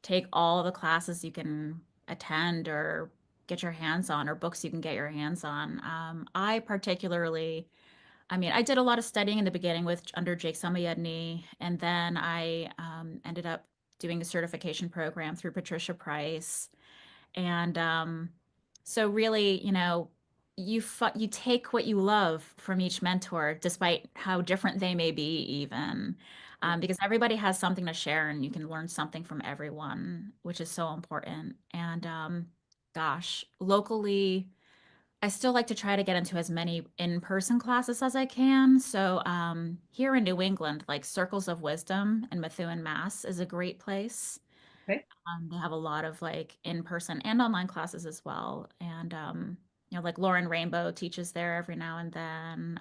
Take all the classes you can attend or get your hands on or books you can get your hands on. I mean, I did a lot of studying in the beginning with under Jake Samayedny, and then I ended up doing a certification program through Patricia Price. And so really, you take what you love from each mentor, despite how different they may be, even because everybody has something to share, and you can learn something from everyone, which is so important. And gosh, locally, I still like to try to get into as many in-person classes as I can. So here in New England, like Circles of Wisdom in Methuen, Mass, is a great place. Okay. They have a lot of like in-person and online classes as well. And like Lauren Rainbow teaches there every now and then.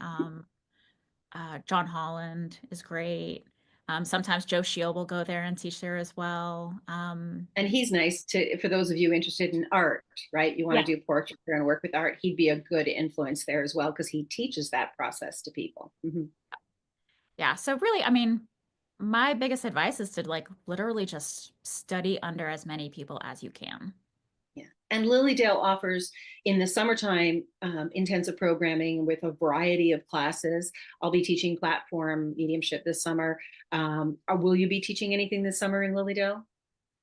John Holland is great. Sometimes Joe Shield will go there and teach there as well. And he's nice for those of you interested in art, right? You want Yeah. to do portraiture and work with art. He'd be a good influence there as well because he teaches that process to people. Mm-hmm. Yeah. So really, I mean, my biggest advice is to like literally just study under as many people as you can. Yeah. And Lilydale offers in the summertime intensive programming with a variety of classes. I'll be teaching platform mediumship this summer. Will you be teaching anything this summer in Lilydale?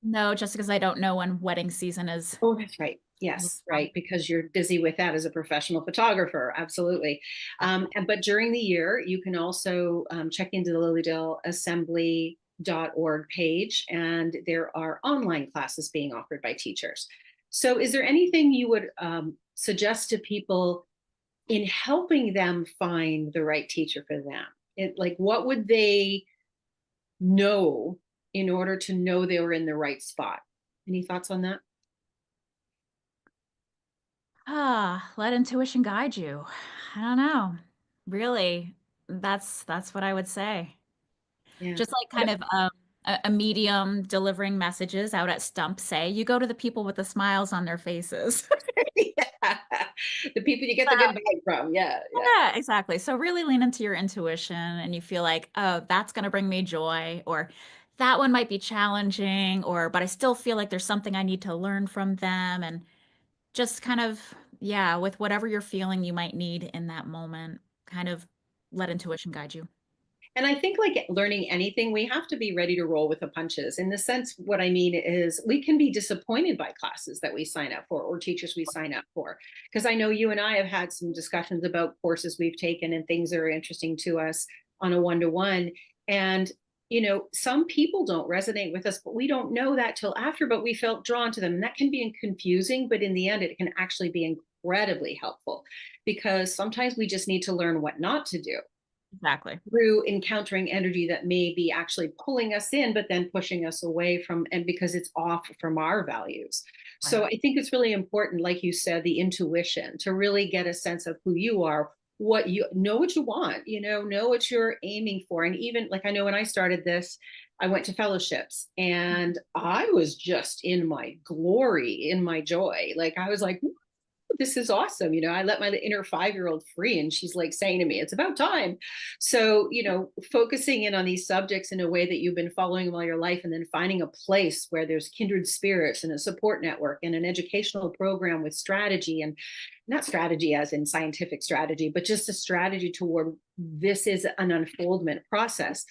No, just because I don't know when wedding season is. Oh, that's right. Yes, right. Because you're busy with that as a professional photographer. Absolutely. But during the year, you can also check into the Lilydale Assembly.org page, and there are online classes being offered by teachers. So, is there anything you would suggest to people in helping them find the right teacher for them? Like, what would they know in order to know they were in the right spot? Any thoughts on that? Let intuition guide you. I don't know. Really, that's what I would say. Yeah. Just like kind of a medium delivering messages out at stump say, you go to the people with the smiles on their faces. Yeah. The people you get the good vibe from. Yeah, yeah. Yeah, exactly. So really lean into your intuition and you feel like, oh, that's going to bring me joy, or that one might be challenging, or but I still feel like there's something I need to learn from them. And just kind of, yeah, with whatever you're feeling you might need in that moment, kind of let intuition guide you. And I think like learning anything, we have to be ready to roll with the punches. In the sense, what I mean is we can be disappointed by classes that we sign up for or teachers we sign up for. Because I know you and I have had some discussions about courses we've taken and things that are interesting to us on a one-to-one. And some people don't resonate with us, but we don't know that till after, but we felt drawn to them. And that can be confusing, but in the end, it can actually be incredibly helpful because sometimes we just need to learn what not to do Exactly. through encountering energy that may be actually pulling us in, but then pushing us away from, and because it's off from our values. So Right. I think it's really important, like you said, the intuition to really get a sense of who you are, what you know, what you want, know what you're aiming for. And even like, I know when I started this, I went to fellowships and I was just in my glory, in my joy. Like I was like, this is awesome. I let my inner 5-year-old free and she's like saying to me, it's about time. So, focusing in on these subjects in a way that you've been following them all your life and then finding a place where there's kindred spirits and a support network and an educational program with strategy, and not strategy as in scientific strategy, but just a strategy toward this is an unfoldment process,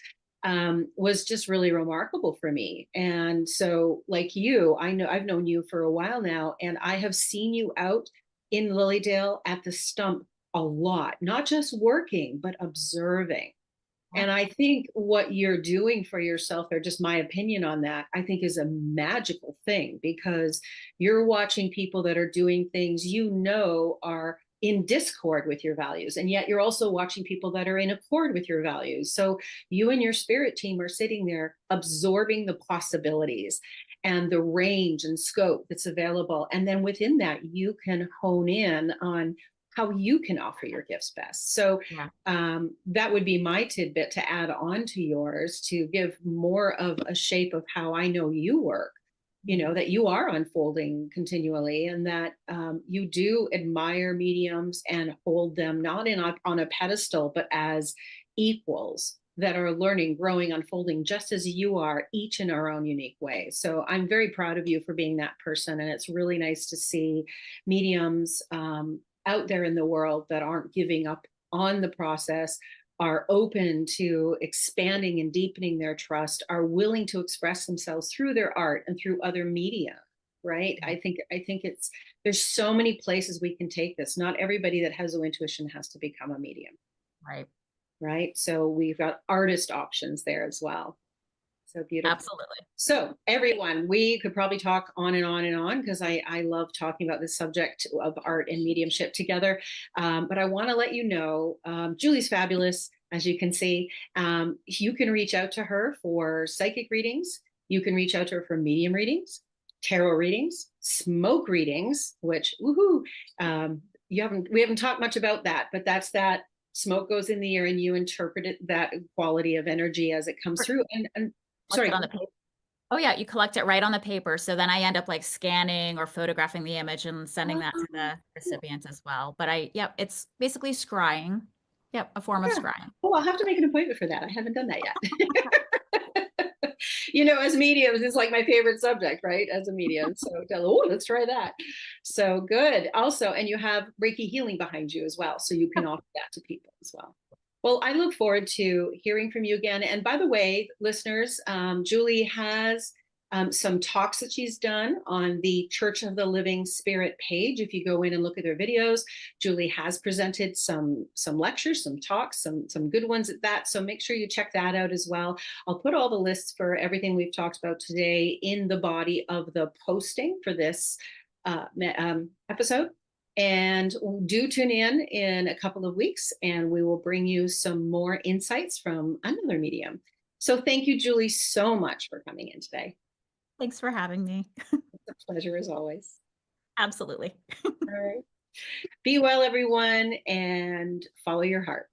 was just really remarkable for me. And so like you, I know I've known you for a while now, and I have seen you out in Lilydale at the stump a lot, not just working, but observing. Yeah. And I think what you're doing for yourself, or just my opinion on that, I think is a magical thing because you're watching people that are doing things are in discord with your values. And yet you're also watching people that are in accord with your values. So you and your spirit team are sitting there absorbing the possibilities and the range and scope that's available. And then within that, you can hone in on how you can offer your gifts best. So Yeah. that would be my tidbit to add on to yours to give more of a shape of how I know you work, that you are unfolding continually and that you do admire mediums and hold them not on a pedestal, but as equals that are learning, growing, unfolding just as you are, each in our own unique way. So I'm very proud of you for being that person. And it's really nice to see mediums out there in the world that aren't giving up on the process, are open to expanding and deepening their trust, are willing to express themselves through their art and through other media. Right. I think there's so many places we can take this. Not everybody that has an intuition has to become a medium. Right. Right. So we've got artist options there as well. So beautiful. Absolutely. So everyone, we could probably talk on and on and on because I love talking about this subject of art and mediumship together. But I want to let you know, Julie's fabulous, as you can see. You can reach out to her for psychic readings. You can reach out to her for medium readings, tarot readings, smoke readings, which, woohoo, we haven't talked much about that, but that's that smoke goes in the air and you interpret it, that quality of energy as it comes through. And Collect sorry. it on the paper. Oh yeah, you collect it right on the paper. So then I end up like scanning or photographing the image and sending that to the recipient as well. But it's basically scrying. Yep, a form of scrying. Oh, I'll have to make an appointment for that. I haven't done that yet. You know, as mediums, it's like my favorite subject, right? As a medium. So, oh, let's try that. So good. Also, and you have Reiki healing behind you as well. So you can offer that to people as well. Well, I look forward to hearing from you again. And by the way, listeners, Julie has some talks that she's done on the Church of the Living Spirit page. If you go in and look at her videos, Julie has presented some lectures, some talks, some good ones at that. So make sure you check that out as well. I'll put all the lists for everything we've talked about today in the body of the posting for this episode. And do tune in a couple of weeks, and we will bring you some more insights from another medium. So thank you, Julie, so much for coming in today. Thanks for having me. It's a pleasure as always. Absolutely. All right. Be well, everyone, and follow your heart.